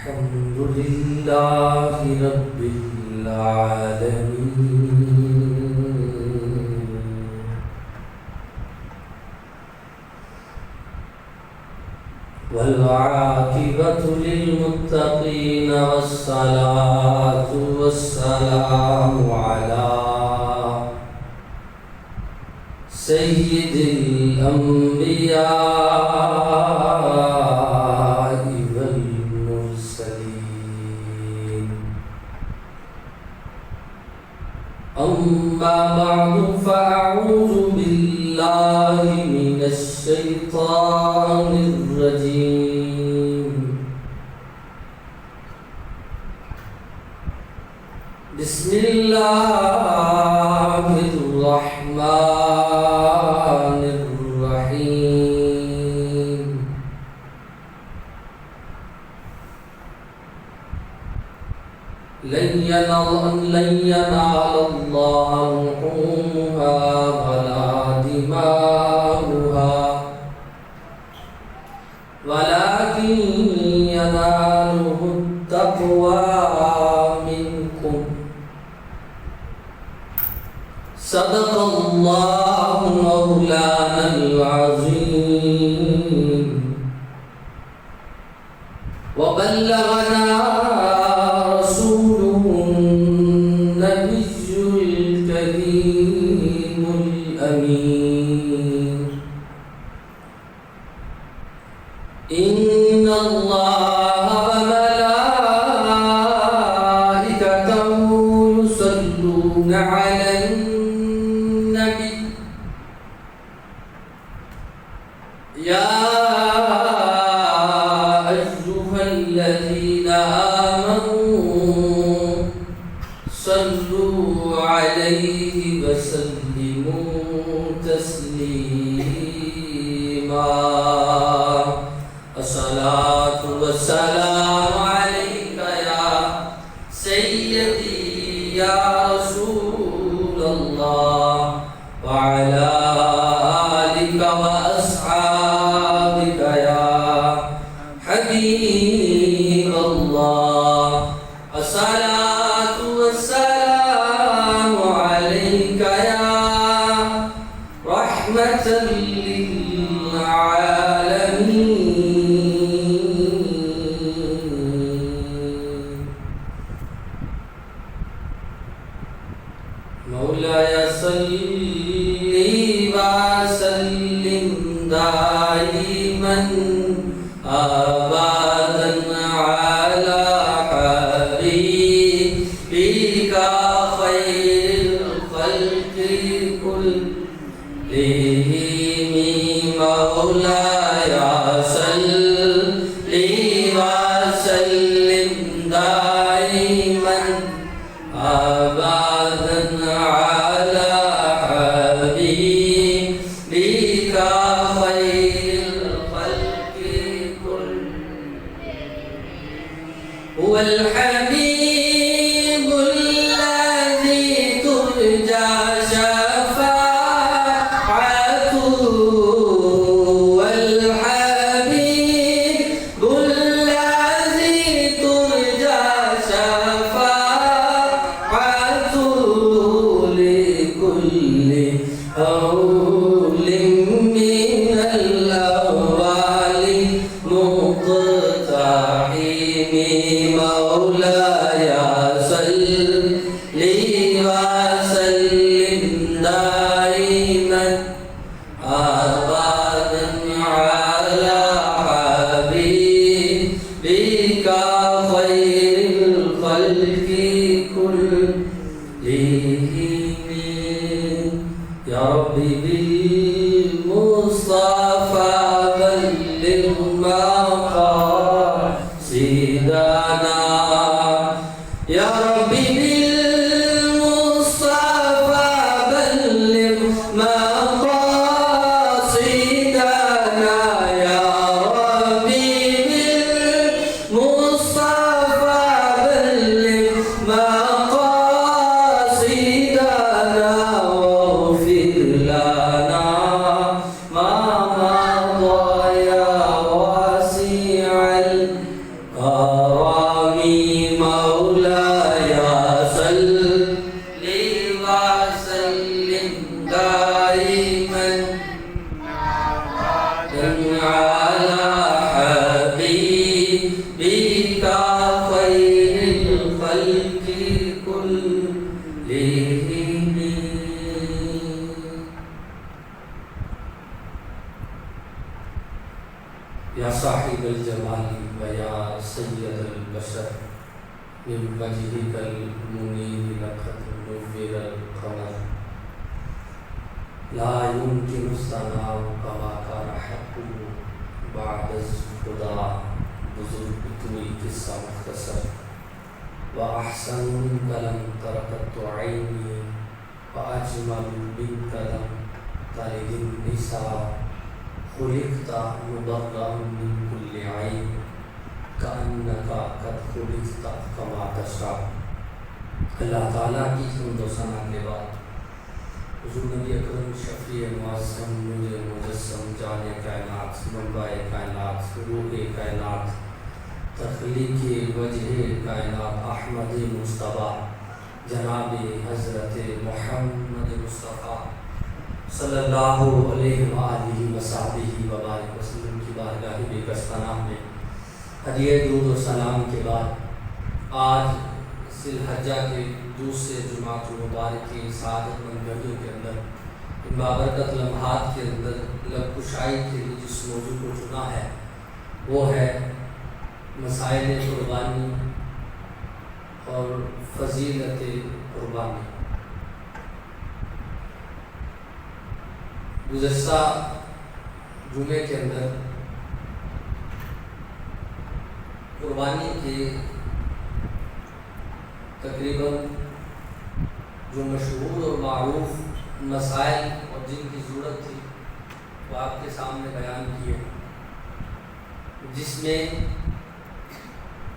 الحمد لله رب العالمين والعاقبة للمتقين والصلاة والسلام على سيد الأنبياء والمرسلين أما بعد فأعوذ بالله من الشيطان الرجيم بسم الله الرحمن الرحيم لن ينال الله لحومها ولا دماؤها ولكن يناله التقوى منكم صدق الله مولانا العظيم وبلغنا رسوله النبي الكريم الأمين إن الله وملائكته يصلون على النبي يا أيها الذين آمنوا صلوا عليه وسلموا تسليما الصلاة والسلام عليك يا سيدي يا رسول الله وعلى آلك وأصحابك يا حبيب الله الصلاة والسلام عليك يا رحمة للعالمين مولاي صل وسلم دائما أبدا على حبيبك خير الخلق كلهم مولاي صل وسلم دائما أبدا على حبيبك خير الخلق كلهم هو الحبيب الذي ترجى شفاعته والحبيب الذي ترجى شفاعته لكل هول من الأهوال مقتحم مولاي صل وسلم دائما أبدا على حبيبك خير الخلق كلهم يا ربي بالمصطفى بلغ مقاصدنا يا ربي بالمصطفى بلغ مقاصدنا يا ربي بالمصطفى بلغ مقاصدنا واغفر لنا ما مضى يا واسع الكرم یا سید البشر من وجهك المنیر لقد نور القمر لا يمكن الثناء كما كان حقه بعد خدا بزرگ اتنی قصہ مختصر وأحسن منك لم ترقت عيني وأجمل منك لم تلد النساء خلقت مبرأ من كل عين كأنك قد خلقت كما تشاء۔ اللہ تعالیٰ کی حمد و ثنا کے بعد حضور نبی اکرم شفیع معظم نور مجسم جان کائنات منبع کائنات روح کائنات تخلیق وجہ کائنات احمد مصطفیٰ جناب حضرت محمد مصطفیٰ صلی اللہ علیہ وآلہ وصحبہ وبارک وسلم کی بارگاہ بے کس پناہ میں ہدیہ درود و سلام کے بعد آج ذی الحجہ کے دوسرے جمعۃ المبارک کی سعادت مند گھڑیوں کے اندر ان بابرکت لمحات کے اندر لب کشائی کے لیے جس موضوع کو چنا ہے وہ ہے مسائل قربانی اور فضیلت قربانی۔ گزشتہ جمعے کے اندر قربانی کے تقریباً جو مشہور اور معروف مسائل اور جن کی ضرورت تھی وہ آپ کے سامنے بیان کیے، جس میں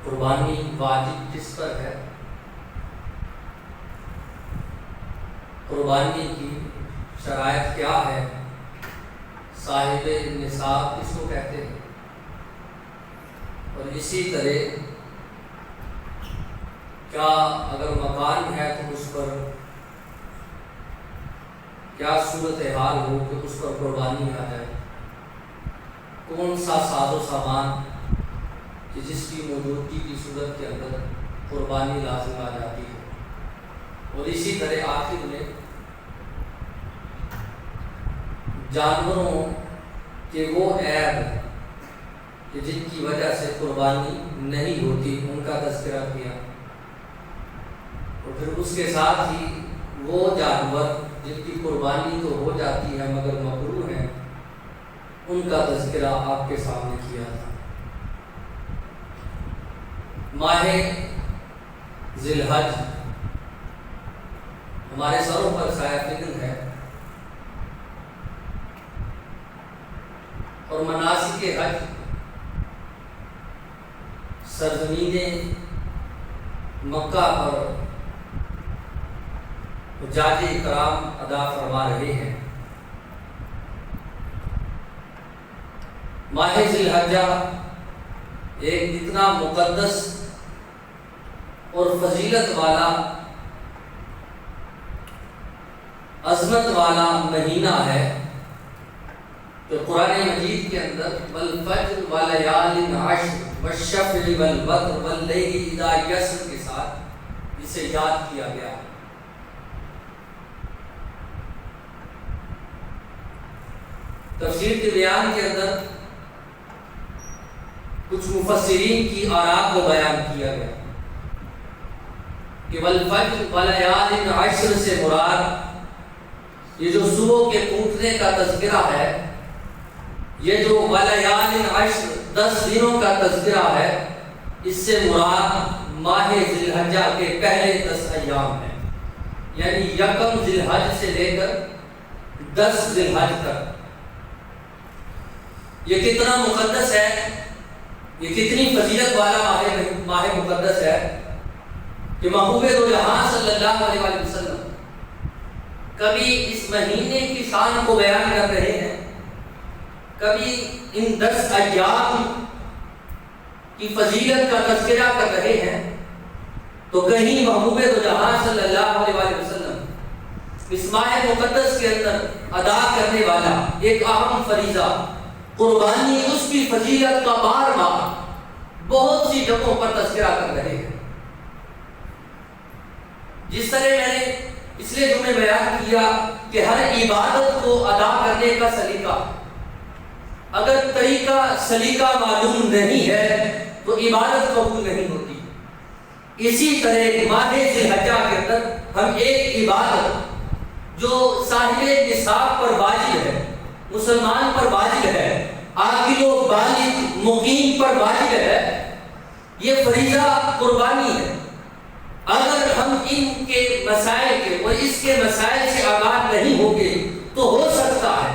قربانی واجب کس پر ہے، قربانی کی شرائط کیا ہے، صاحب نصاب کس کو کہتے ہیں، اور اسی طرح کیا اگر مکان ہے تو اس پر کیا صورتحال ہو کہ اس پر قربانی آ جائے، کون سا ساز و سامان کہ جس کی موجودگی کی صورت کے اندر قربانی لازم آ جاتی ہے، اور اسی طرح آخر میں جانوروں کے وہ عیب کہ جن کی وجہ سے قربانی نہیں ہوتی ان کا تذکرہ کیا، اور پھر اس کے ساتھ ہی وہ جانور جن کی قربانی تو ہو جاتی ہے مگر مکروہ ہیں ان کا تذکرہ آپ کے سامنے کیا تھا۔ ماہ ذی الحج ہمارے سروں پر سایہ فکن ہے، اور مناسک حج سرزمین مکہ پر حجاج اکرام ادا فرما رہے ہیں۔ ماہ ذی الحجہ ایک اتنا مقدس اور فضیلت والا عظمت والا مہینہ ہے کہ قرآن مجید کے اندر والفجر ولیال عشر والشفع والوتر واللیل اذا یسر کے ساتھ اسے یاد کیا گیا۔ تفسیر کے بیان کے اندر کچھ مفسرین کی آراء کو بیان کیا گیا کہ والفجر ولیال عشر سے مراد یہ جو صبح کے ٹوٹنے کا تذکرہ ہے، یہ جو ولیال عشر 10 دنوں کا تذکرہ ہے، اس سے مراد ماہ ذی الحجہ کے پہلے 10 ایام ہیں، یعنی یکم ذی الحج سے لے کر 10 ذی الحج تک۔ یہ کتنا مقدس ہے، یہ کتنی فضیلت والا ماہ مقدس ہے کہ محبوب دو جہاں صلی اللہ علیہ وسلم کبھی اس مہینے کی شان کو بیان کر رہے ہیں، کبھی ان 10 ایام کی فضیلت کا تذکرہ کر رہے ہیں، تو کہیں محبوب دو جہاں صلی اللہ علیہ وسلم اس ماہ مقدس کے اندر ادا کرنے والا ایک اہم فریضہ قربانی، اس کی فضیلت کا بار بار بہت سی جگہوں پر تذکرہ کر رہے ہیں۔ جس طرح میں نے پچھلے جمعے بیان کیا کہ ہر عبادت کو ادا کرنے کا سلیقہ، اگر طریقہ سلیقہ معلوم نہیں ہے تو عبادت قبول نہیں ہوتی۔ اسی طرح ماہ ذی الحجہ کے اندر ہم ایک عبادت جو صاحب نصاب پر واجب ہے، مسلمان پر واجب ہے، عاقل و بالغ مقیم پر واجب ہے، یہ فریضہ قربانی ہے۔ اگر ہم ان کے مسائل کے اور اس کے مسائل سے آگاہ نہیں ہوں گے تو ہو سکتا ہے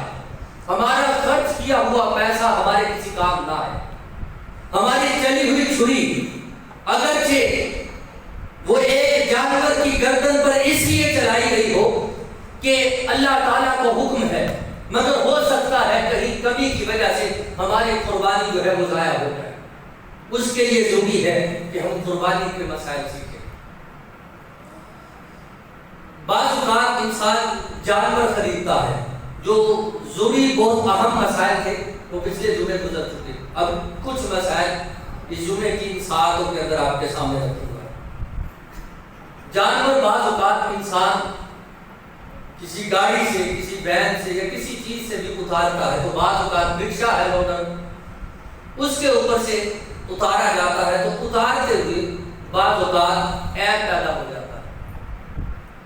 ہمارا خرچ کیا ہوا پیسہ ہمارے کسی کام نہ آئے۔ ہماری چلی ہوئی چھری اگرچہ وہ ایک جانور کی گردن پر اس لیے چلائی گئی ہو کہ اللہ تعالیٰ کو حکم ہے، مگر ہو سکتا ہے کہیں کمی کی وجہ سے ہماری قربانی جو ہے وہ ضائع ہو جائے۔ اس کے لیے ضروری ہے کہ ہم قربانی کے مسائل سیکھیں۔ بعض اوقات انسان جانور خریدتا ہے، جو ضروری بہت اہم مسائل تھے وہ پچھلے جمعے گزر چکے، اب کچھ مسائل اس جمعے کی ساعتوں کے اندر آپ کے سامنے رکھوں گا۔ جانور بعض اوقات انسان کسی گاڑی سے، کسی وین سے یا کسی چیز سے بھی اتارتا ہے، تو بعض اوقات رکشہ ہے لوڈر، اس کے اوپر سے اتارا جاتا ہے، تو اتارتے ہوئے بعض اوقات عیب پیدا ہو جاتا ہے۔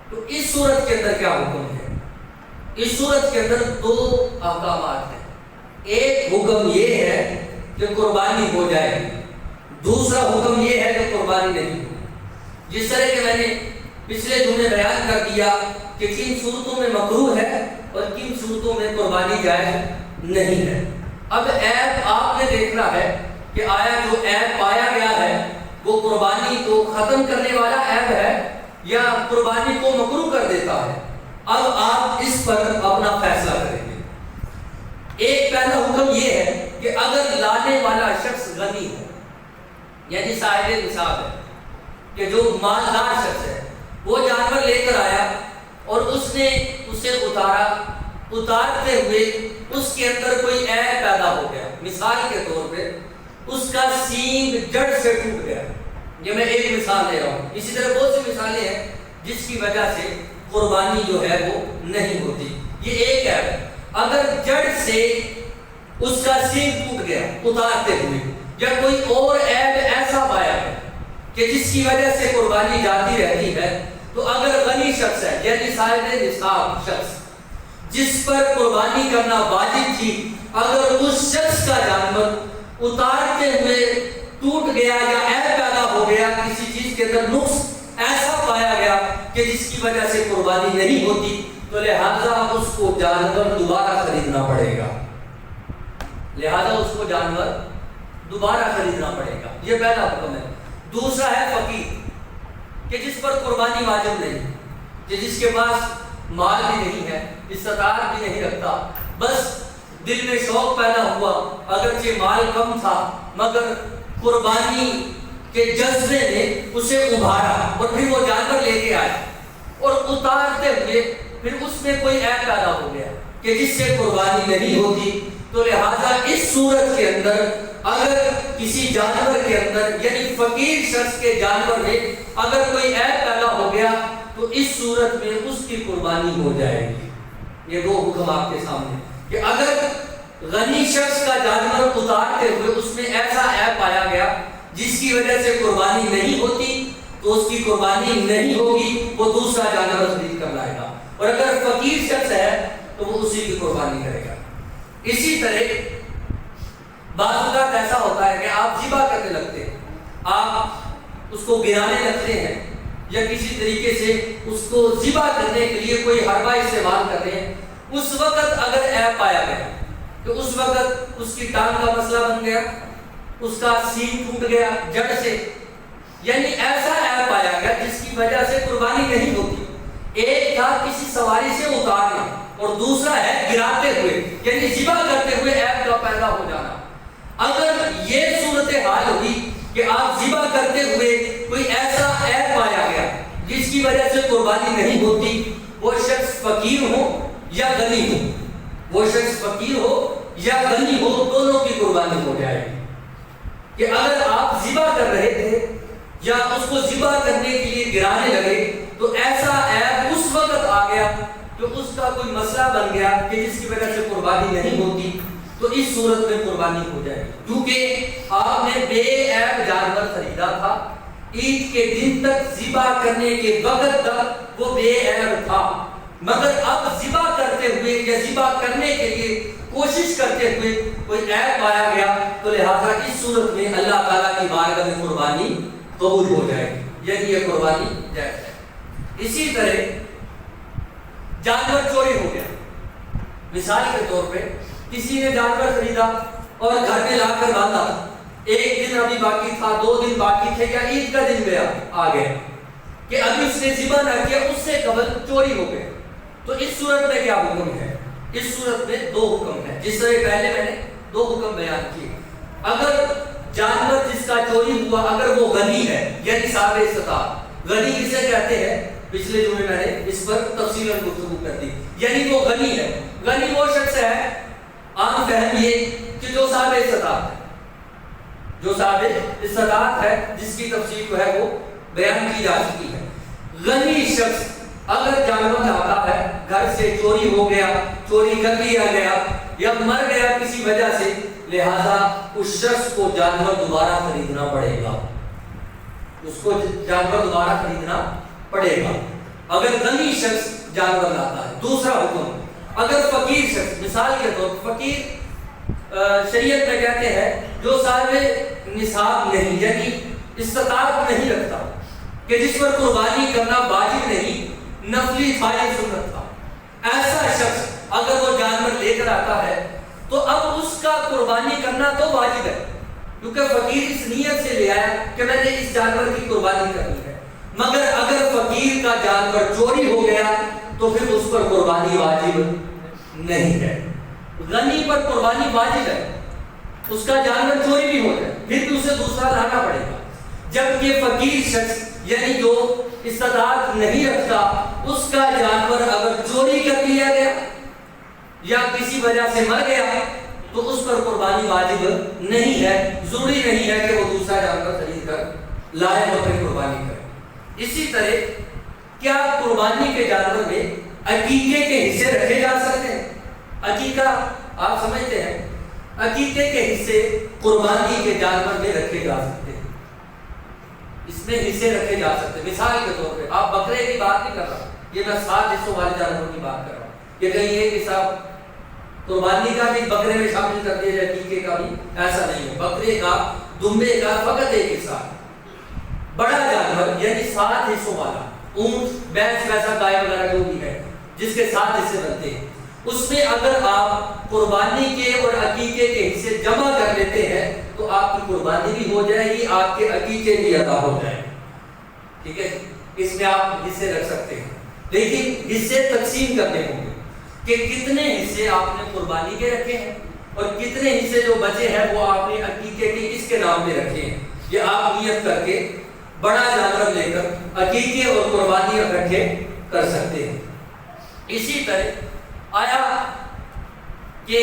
تو اس صورت کے اندر کیا حکم ہے؟ اس صورت کے اندر دو احکامات ہیں۔ ایک حکم یہ ہے کہ قربانی ہو جائے، دوسرا حکم یہ ہے کہ قربانی نہیں ہو۔ جس طرح کہ میں نے پچھلے جمعے بیان کر دیا کہ کن صورتوں میں مکروہ ہے اور کن صورتوں میں قربانی جائز نہیں ہے۔ اب عیب آپ نے دیکھنا ہے کہ آیا جو عیب پایا گیا ہے وہ قربانی کو ختم کرنے والا عیب ہے یا قربانی کو مکروہ کر دیتا ہے۔ اب آپ اس پر اپنا فیصلہ کریں گے۔ ایک پہلا حکم یہ ہے کہ اگر لانے والا شخص غنی ہے، یعنی صاحب نصاب ہے، کہ جو مالدار شخص ہے، وہ جانور لے کر آیا اور اس نے اسے اتارا، اتارتے ہوئے اس کے اندر کوئی عیب پیدا ہو گیا، مثال کے طور پہ اس کا سینگ جڑ سے ٹوٹ گیا، یہ میں ایک مثال دے رہا ہوں، اسی طرح بہت سی مثالیں ہیں جس کی وجہ سے قربانی جو ہے وہ نہیں ہوتی۔ یہ ایک عیب، اگر جڑ سے اس کا سینگ ٹوٹ گیا اتارتے ہوئے، یا کوئی اور عیب ایسا پایا ہے کہ جس کی وجہ سے قربانی جاتی رہتی ہے، تو اگر غنی شخص ہے یعنی صاحب نصاب شخص جس پر قربانی کرنا واجب تھی، اگر اس شخص کا جانور اتارتے ہوئے ٹوٹ گیا یا عیب پیدا ہو گیا، کسی چیز کے اندر نقص ایسا پایا گیا کہ جس کی وجہ سے قربانی نہیں ہوتی، تو لہذا اس کو جانور دوبارہ خریدنا پڑے گا، لہذا اس کو جانور دوبارہ خریدنا پڑے گا۔ یہ پہلا حکم ہے۔ دوسرا ہے فقیر، کہ جس پر قربانی واجب نہیں، کہ جس کے پاس مال بھی نہیں ہے، استطاعت بھی نہیں رکھتا، بس دل میں شوق پیدا ہوا، اگرچہ مال کم تھا مگر قربانی کے جذبے نے اسے ابھارا اور پھر وہ جانور لے کے آئے اور اتارتے ہوئے پھر اس میں کوئی عیب پیدا ہو گیا کہ جس سے قربانی نہیں ہوتی، تو لہذا اس صورت کے اندر اگر کسی جانور کے اندر یعنی فقیر شخص کے جانور میں اگر کوئی عیب پیدا ہو گیا تو اس صورت میں اس کی قربانی ہو جائے گی۔ یہ دو حکم آپ کے سامنے کہ اگر غنی شخص کا جانور اتارتے ہوئے اس میں ایسا عیب پایا گیا جس کی وجہ سے قربانی نہیں ہوتی تو اس کی قربانی نہیں ہوگی، وہ دوسرا جانور خرید کر لائے گا، اور اگر فقیر شخص ہے تو وہ اسی کی قربانی کرے گا۔ اسی طرح بعض اوقات ایسا ہوتا ہے کہ آپ ذبح کرنے لگتے ہیں، آپ اس کو گرانے لگتے ہیں یا کسی طریقے سے اس کو ذبح کرنے کے لیے کوئی حربہ استعمال کر رہے ہیں، اس وقت اگر عیب پایا گیا تو اس وقت اس کی ٹانگ کا مسئلہ بن گیا، اس کا سینگ ٹوٹ گیا جڑ سے، یعنی ایسا عیب پایا گیا جس کی وجہ سے قربانی نہیں ہوتی۔ ایک تھا کسی سواری سے اتارنا اور دوسرا ہے گراتے ہوئے یعنی ذبح کرتے ہوئے عیب کا پیدا ہو جانا۔ اگر یہ صورتحال ہوئی کہ آپ ذبح کرتے ہوئے کوئی ایسا عیب پایا گیا جس کی وجہ سے قربانی نہیں ہوتی، وہ شخص فقیر ہو یا غنی ہو، وہ شخص فقیر ہو یا غنی ہو، دونوں کی قربانی ہو جائے گی۔ کہ اگر آپ ذبح کر رہے تھے یا اس کو ذبح کرنے کے لیے گرانے لگے تو ایسا عیب اس وقت آ گیا کہ اس کا کوئی مسئلہ بن گیا کہ جس کی وجہ سے قربانی نہیں ہوتی، تو اس صورت میں قربانی ہو جائے گی، کیونکہ آپ نے بے عیب جانور خریدا تھا، عید کے دن تک ذبح کرنے کے وقت تک وہ بے عیب تھا، مگر اب ذبح کرتے ہوئے یا ذبح کرنے کے لیے کوشش کرتے ہوئے کوئی عیب پایا گیا، تو لہذا اس صورت میں اللہ تعالیٰ کی بارگاہ میں قربانی قبول ہو جائے گی، یعنی یہ قربانی جائز ہے۔ اسی طرح جانور چوری ہو گیا، مثال کے طور پہ کسی نے جانور خریدا اور گھر میں لا کر باندھا، ایک دن ابھی باقی تھا، 2 دن باقی تھے، یا عید کا دن گیا آ گیا کہ ابھی اس نے ذبح نہ کیا، اس سے قبل چوری ہو گئے، تو اس صورت میں کیا حکم ہے؟ اس صورت میں 2 حکم ہیں، جس طرح پہلے میں نے 2 حکم بیان کیے۔ اگر جانور جس کا چوری ہوا اگر وہ غنی ہے، یعنی صاحب استطاعت، غنی کسے کہتے ہیں؟ پچھلے جمعے میں نے اس پر تفصیل گفتگو کر دی، یعنی وہ غنی ہے۔ غنی وہ شخص ہے، عام فہم یہ کہ جو صاحب استطاعت ہے، جو صاحب استطاعت ہے، جس کی تفصیل جو ہے وہ بیان کی جا چکی ہے۔ غنی شخص اگر جانور لاتا ہے، گھر سے چوری ہو گیا، چوری کر لیا گیا یا مر گیا کسی وجہ سے، لہذا اس شخص کو جانور دوبارہ خریدنا پڑے گا، اس کو جانور دوبارہ خریدنا پڑے گا اگر غنی شخص جانور لاتا ہے۔ دوسرا حکم، اگر فقیر شخص، مثال کے طور پر فقیر شریعت میں کہتے ہیں جو صاحب نصاب نہیں، یعنی استطاعت نہیں رکھتا، کہ جس پر قربانی کرنا واجب نہیں، نفلی فائل سنت تھا، ایسا شخص اگر وہ جانور لے کر آتا ہے تو اب اس کا قربانی کرنا تو واجب ہے، کیونکہ فقیر اس نیت سے لے آیا کہ میں نے اس جانور کی قربانی کرنی ہے، مگر اگر فقیر کا جانور چوری ہو گیا تو پھر اس پر قربانی واجب نہیں ہے۔ غنی پر قربانی واجب ہے، اس کا جانور چوری بھی ہو جائے پھر بھی اسے دوسرا لانا پڑے گا، جبکہ فقیر شخص یعنی جو استطاعت نہیں رکھتا، اس کا جانور اگر چوری کر لیا گیا یا کسی وجہ سے مر گیا تو اس پر قربانی واجب نہیں ہے، ضروری نہیں ہے کہ وہ دوسرا جانور خرید کر لائے اور پھر قربانی کرے۔ اسی طرح کیا قربانی کے جانور میں عقیقے کے حصے رکھے جا سکتے ہیں؟ عقیقہ آپ سمجھتے ہیں، عقیقے کے حصے قربانی کے جانور میں رکھے جا سکتے ہیں، اس میں حصے رکھے جا سکتے ہیں۔ مثال کے طور پہ آپ بکرے کی بات نہیں کر رہا، یہ میں 7 حصوں والے جانوروں کی بات کر رہا ہوں، کہ کہیں ایک حصہ قربانی کا بھی بکرے میں شامل کر دیا جائے، عقیقے کا بھی، ایسا نہیں ہے۔ بکرے کا، دمبے کا فقط ایک حصہ، بڑا جانور یعنی 7 حصوں والا، اونٹ، بھینس، ویسا گائے وغیرہ جو بھی ہے جس کے 7 حصے بنتے ہیں، اس میں اگر آپ قربانی کے اور عقیقے کے حصے جمع کر لیتے ہیں تو آپ کی قربانی بھی ہو جائے گی، آپ کے عقیقے بھی ادا ہو جائے گا، ٹھیک ہے؟ اس میں آپ حصے رکھ سکتے ہیں، لیکن حصے تقسیم کرنے ہوں گے کہ کتنے حصے آپ نے قربانی کے رکھے ہیں اور کتنے حصے جو بچے ہیں وہ آپ نے عقیقے کے کس کے نام میں رکھے ہیں۔ یہ آپ نیت کر کے بڑا جانور لے کر عقیقے اور قربانی اکٹھے کر سکتے ہیں۔ اسی طرح آیا کہ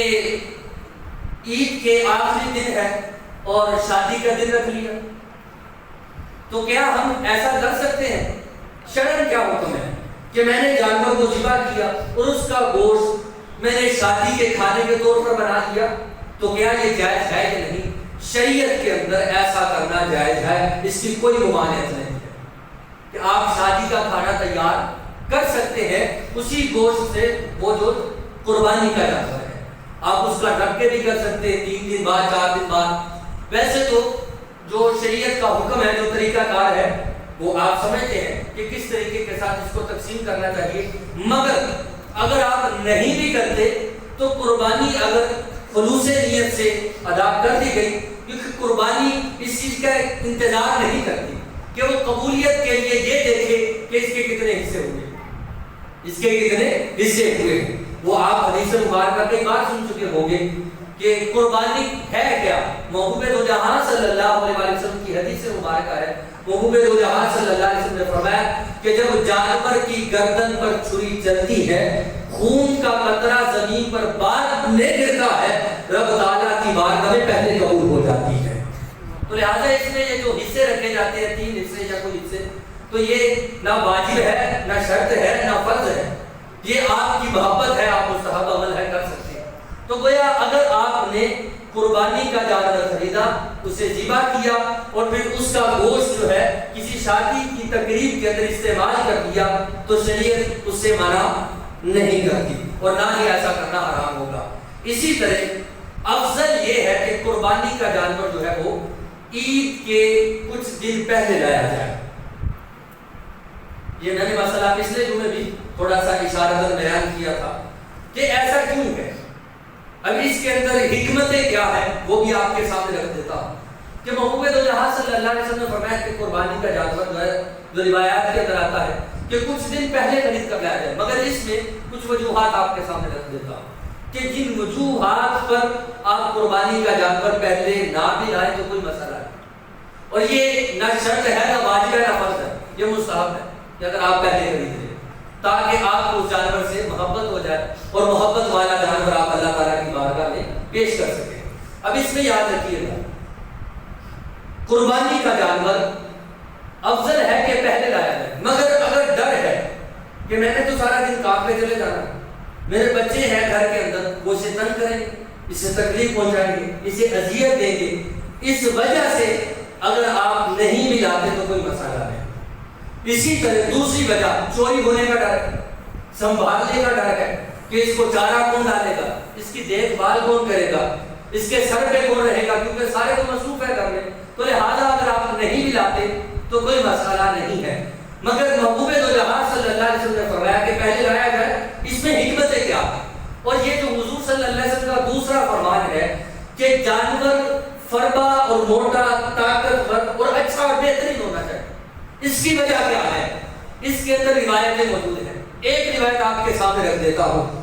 عید کے آخری دن ہے اور شادی کا دن رکھ لیا، تو کیا ہم ایسا کر سکتے ہیں؟ شرعاً کیا حکم ہے کہ میں نے جانور کو ذبح کیا اور اس کا گوشت میں نے شادی کے کھانے کے طور پر بنا دیا، تو کیا یہ جائز ہے یا نہیں؟ شریعت کے اندر ایسا کرنا جائز ہے، اس کی کوئی ممانعت نہیں ہے کہ آپ شادی کا کھانا تیار کر سکتے ہیں اسی گوشت سے، وہ جو قربانی کا جانور ہے، آپ اس کا رکھ کے بھی کر سکتے ہیں 3 دن بعد، 4 دن بعد۔ ویسے تو جو شریعت کا حکم ہے، جو طریقہ کار ہے، وہ آپ سمجھتے ہیں کہ کس طریقے کے ساتھ اس کو تقسیم کرنا چاہیے، مگر اگر آپ نہیں بھی کرتے تو قربانی اگر خلوص نیت سے ادا کر دی گئی، کیونکہ قربانی اس چیز کا انتظار نہیں کرتی کہ وہ قبولیت کے لیے یہ دیکھے کہ اس کے کتنے حصے ہوئے، اس کے کتنے حصے ہوئے۔ وہ آپ حدیث مبارکہ کئی بار سن چکے ہوں گے کہ قربانی ہے کیا؟ محبوب دو جہاں صلی اللہ علیہ وسلم کی حدیث مبارکہ ہے، محبوب دو جہاں صلی اللہ علیہ وسلم نے فرمایا کہ جب جانور کی گردن پر چھری چلتی ہے، خون کا قطرہ زمین پر بار لے گرتا ہے، رب تعالیٰ کی بارگاہ میں پہلے قبول ہو جاتی ہے۔ تو لہٰذا اس میں یہ جو حصے رکھے جاتے ہیں 3 حصے یا کوئی حصے، تو یہ نہ واجب ہے، نہ شرط ہے، نہ فرض ہے، یہ آپ کی محبت ہے، آپ مستحب عمل ہے، کر سکتے ہیں۔ تو تو گویا اگر آپ نے قربانی کا جانور خریدا، اسے ذبح کیا اور پھر اس کا گوشت جو ہے کسی شادی کی تقریب کے اندر استعمال کر دیا تو شریعت اس سے منع نہیں کرتی اور نہ ہی ایسا کرنا حرام ہوگا۔ اسی طرح افضل یہ ہے کہ قربانی کا جانور جو ہے وہ عید کے کچھ دن پہلے لایا جائے۔ یہ میں نے مسئلہ پچھلے جمعے بھی تھوڑا سا اشارتاً بیان کیا تھا کہ ایسا کیوں ہے۔ اب اس کے اندر حکمتیں کیا ہے وہ بھی آپ کے سامنے رکھ دیتا ہوں کہ محبوب دو جہاں صلی اللہ علیہ وسلم نے فرمایا کہ قربانی کا جانور جو ہے جو روایات کے اندر آتا ہے کہ کچھ دن پہلے خرید کر لایا جائے، مگر اس میں کچھ وجوہات آپ کے سامنے رکھ دیتا ہوں کہ جن وجوہات پر آپ قربانی کا جانور پہلے نہ بھی لائیں تو کوئی مسئلہ نہیں، اور یہ نہ شرط ہے نہ واجب ہے نہ فرض ہے، یہ مستحب ہے کہ اگر آپ پہلے خرید لیں تاکہ آپ اس جانور سے محبت ہو جائے اور محبت والا جانور آپ اللہ تعالیٰ کی بارگاہ میں پیش کر سکیں۔ اب اس میں یاد رکھیے گا قربانی کا جانور افضل ہے کہ پہلے لایا جائے، مگر اگر ڈر ہے کہ میں نے تو سارا دن کام پہ چلے جانا، میرے بچے ہیں گھر کے اندر، وہ اسے تنگ کریں گے، اسے تکلیف پہنچائیں گے، اسے اذیت دیں گے، اس وجہ سے اگر آپ نہیں بھی لاتے تو کوئی مسئلہ نہیں۔ اسی طرح دوسری وجہ چوری ہونے کا ڈر ہے، سنبھالنے کا ڈر ہے کہ اس کو چارہ کون ڈالے گا، اس کی دیکھ بھال کون کرے گا، اس کے سر پہ کون رہے گا، کیونکہ سارے تو مصروف ہے کرنے، تو لہٰذا اگر آپ نہیں بھی لاتے تو کوئی مسئلہ نہیں ہے۔ مگر محبوب دو جہاں صلی اللہ علیہ وسلم نے فرمایا کہ پہلے لایا جائے، اس میں حکمتیں کیا ہے، اور یہ جو حضور صلی اللہ علیہ وسلم کا دوسرا فرمان ہے کہ جانور فربا اور موٹا، طاقتور اور اچھا اور بہترین ہونا چاہیے۔ اس کی وجہ کیا ہے؟ اس کے اندر روایتیں موجود ہیں۔ ایک روایت آپ کے سامنے رکھ دیتا ہوں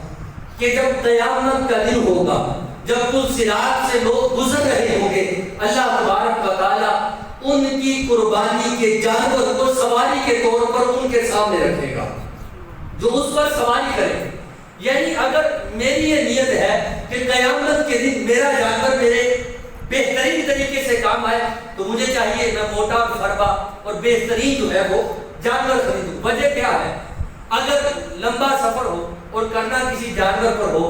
کہ جب قیامت کا دن ہوگا، جب پل صراط سے لوگ گزر رہے ہوں گے، اللہ تبارک و تعالیٰ ان کی قربانی کے جانور کو سواری کے طور پر ان کے سامنے رکھے گا جو اس پر سواری کرے۔ یعنی اگر میری یہ نیت ہے کہ قیامت کے دن میرا جانور میرے بہترین طریقے سے کام آئے تو مجھے چاہیے میں موٹا اور فربا اور بہترین جو ہے وہ جانور خریدوں۔ وجہ کیا ہے؟ اگر لمبا سفر ہو اور کرنا کسی جانور پر ہو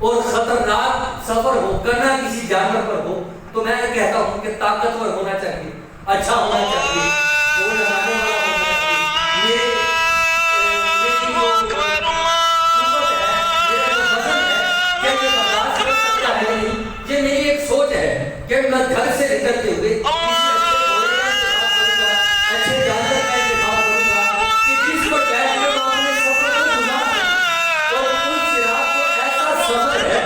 اور خطرناک سفر ہو کرنا کسی جانور پر ہو تو میں کہتا ہوں کہ طاقتور ہونا چاہیے، اچھا ہونا چاہیے، وہ لگانے والا ہونا چاہیے۔ یہ میری ایک سوچ ہے کہ میں گھر سے نکلتے ہوئے اچھے جانور کا انتخاب کروں گا کہ جس پر بیٹھ کے میں اپنے سفر کو گزار دوں، اور پل صراط کو ایسا سفر ہے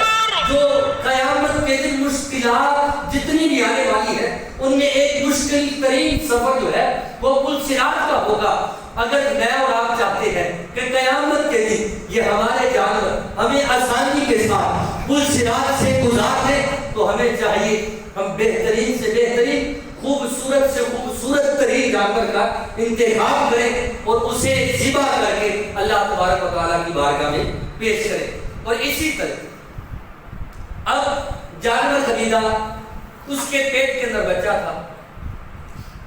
جو قیامت کے دن مشکلات جتنی بھی آنے والی ہے ان میں ایک مشکل ترین سفر جو ہے وہ پل صراط کا ہوگا۔ اگر میں اور آپ چاہتے ہیں کہ قیامت کے دن یہ ہمارے جانور ہمیں آسانی کے ساتھ پل صراط سے گزار دیں تو ہمیں چاہیے ہم بہترین سے بہترین، خوبصورت سے خوبصورت ترین جانور کا انتخاب کریں اور اسے ذبح کر کے اللہ تبارک و تعالیٰ کی بارگاہ میں پیش کریں۔ اور اسی طرح اب جانور خریدا، اس کے پیٹ کے اندر بچہ تھا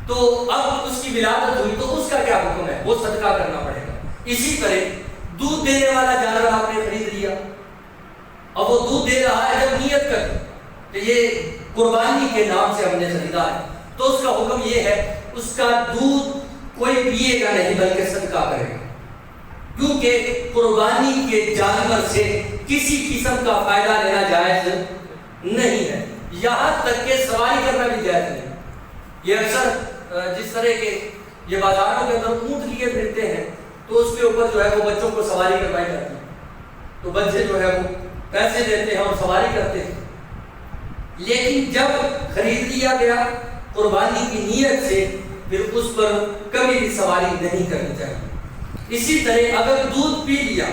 تو اب اس کی ولادت ہوئی تو اس کا کیا حکم ہے؟ وہ صدقہ کرنا پڑے گا۔ اسی طرح دودھ دینے والا جانور آپ نے خرید لیا، اب وہ دودھ دے رہا ہے، جب نیت کر کہ یہ قربانی کے نام سے ہم نے خریدا ہے تو اس کا حکم یہ ہے اس کا دودھ کوئی پیے گا نہیں بلکہ صدقہ کرے گا، کیونکہ قربانی کے جانور سے کسی قسم کا فائدہ لینا جائز نہیں ہے، یہاں تک کہ سواری کرنا بھی جائز نہیں۔ یہ اکثر جس طرح کے یہ بازاروں کے اندر اونٹ لیے پھرتے ہیں تو اس کے اوپر جو ہے وہ بچوں کو سواری کروائی جاتی ہے، تو بچے جو ہے وہ پیسے دیتے ہیں اور سواری کرتے ہیں، لیکن جب خرید لیا گیا قربانی کی نیت سے پھر اس پر کبھی بھی سواری نہیں کرنی چاہیے۔ اسی طرح اگر دودھ پی لیا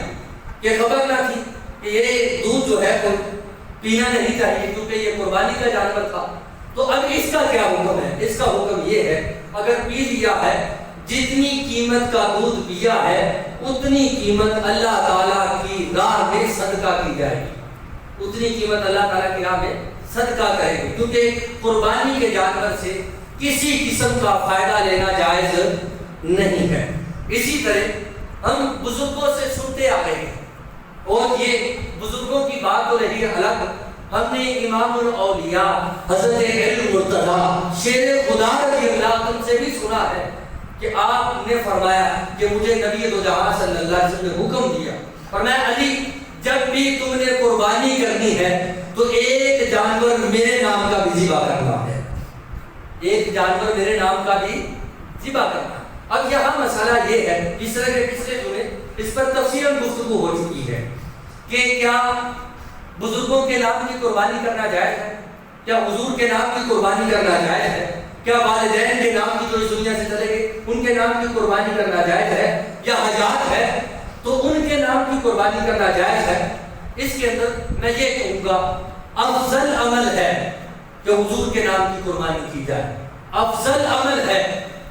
کہ خبر نہ تھی کہ یہ دودھ جو ہے وہ پینا نہیں چاہیے کیونکہ یہ قربانی کا جانور تھا، تو اب اس کا کیا حکم ہے؟ اس کا حکم یہ ہے اگر پی لیا ہے جتنی قیمت کا دودھ پیا ہے اتنی قیمت اللہ تعالیٰ کی راہ میں صدقہ کی جائے گی، اتنی قیمت اللہ تعالیٰ کی راہ میں صدقہ کرے گی، کیونکہ قربانی کے جانور سے کسی قسم کا فائدہ لینا جائز نہیں ہے۔ اسی طرح ہم بزرگوں سے سنتے آ رہے ہیں اور یہ بزرگوں کی بات تو رہی الگ، ہم نے امام الاولیاء حضرت علم مرتضی شیر خدا رضی اللہ عنہ سے بھی سنا ہے کہ آپ نے فرمایا کہ مجھے نبی دو جہاں صلی اللہ علیہ وسلم نے حکم دیا، فرمایا علی جب بھی تم نے قربانی کرنی ہے تو ایک جانور میرے نام کا بھی ذبح کرنا ہے، ایک جانور میرے نام کا بھی ذبح کرنا۔ اب یہاں مسئلہ یہ ہے، اس طرح کے پچھلے جو اس پر تفصیلاً گفتگو ہو چکی ہے کہ کیا بزرگوں کے نام کی قربانی کرنا جائز ہے، کیا حضور کے نام کی قربانی کرنا جائز ہے، کیا والدین کے نام کی جو اس دنیا سے چلے گئے ان کے نام کی قربانی کرنا جائز ہے، یا حجات ہے تو ان کے نام کی قربانی کرنا جائز ہے۔ اس کے اندر میں یہ کہوں گا افضل عمل ہے کہ حضور کے نام کی قربانی کی جائے، افضل عمل ہے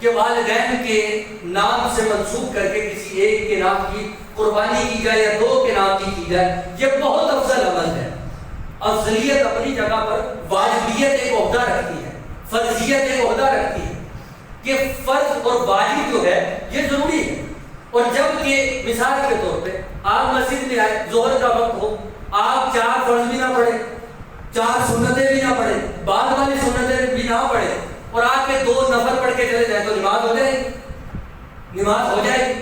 کہ والدین کے نام سے منسوب کر کے کسی ایک کے نام کی قربانی کی جائے یا دو کے نام کی جائے، یہ بہت افضل عمل ہے۔ افضلیت اپنی جگہ پر، واجبیت ایک عہدہ رکھتی ہے، فرضیت ایک عہدہ رکھتی ہے کہ فرض اور واجب جو ہے یہ ضروری ہے۔ اور جب کہ مثال کے طور پہ آپ مسجد میں آئے، ظہر کا وقت ہو، آپ 4 فرض بھی نہ پڑھیں، 4 سنتیں بھی نہ پڑھیں، بعد والی سنتیں بھی نہ پڑھیں، اور آپ کے 2 نفل پڑھ کے چلے جائیں تو نماز ہو جائے گی، نماز ہو جائے گی۔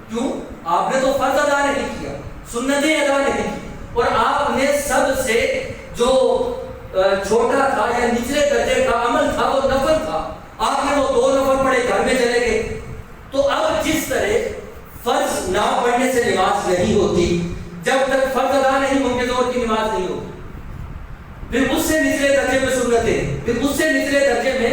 کیوں؟ آپ نے تو فرض ادا نہیں کیا، سنتیں ادا نہیں کی، اور آپ نے سب سے جو چھوٹا تھا یا نچلے درجے کا عمل تھا وہ نفل تھا، آپ نے وہ 2 نفل پڑھے، گھر میں چلے گئے۔ تو اب جس طرح فرض نہ پڑھنے سے نماز نہیں ہوتی، جب تک فرض ادا نہیں ہوں گے ظہر کی نماز نہیں ہوگی، پھر اس سے نچلے درجے میں سنتیں، پھر اس سے نچلے درجے میں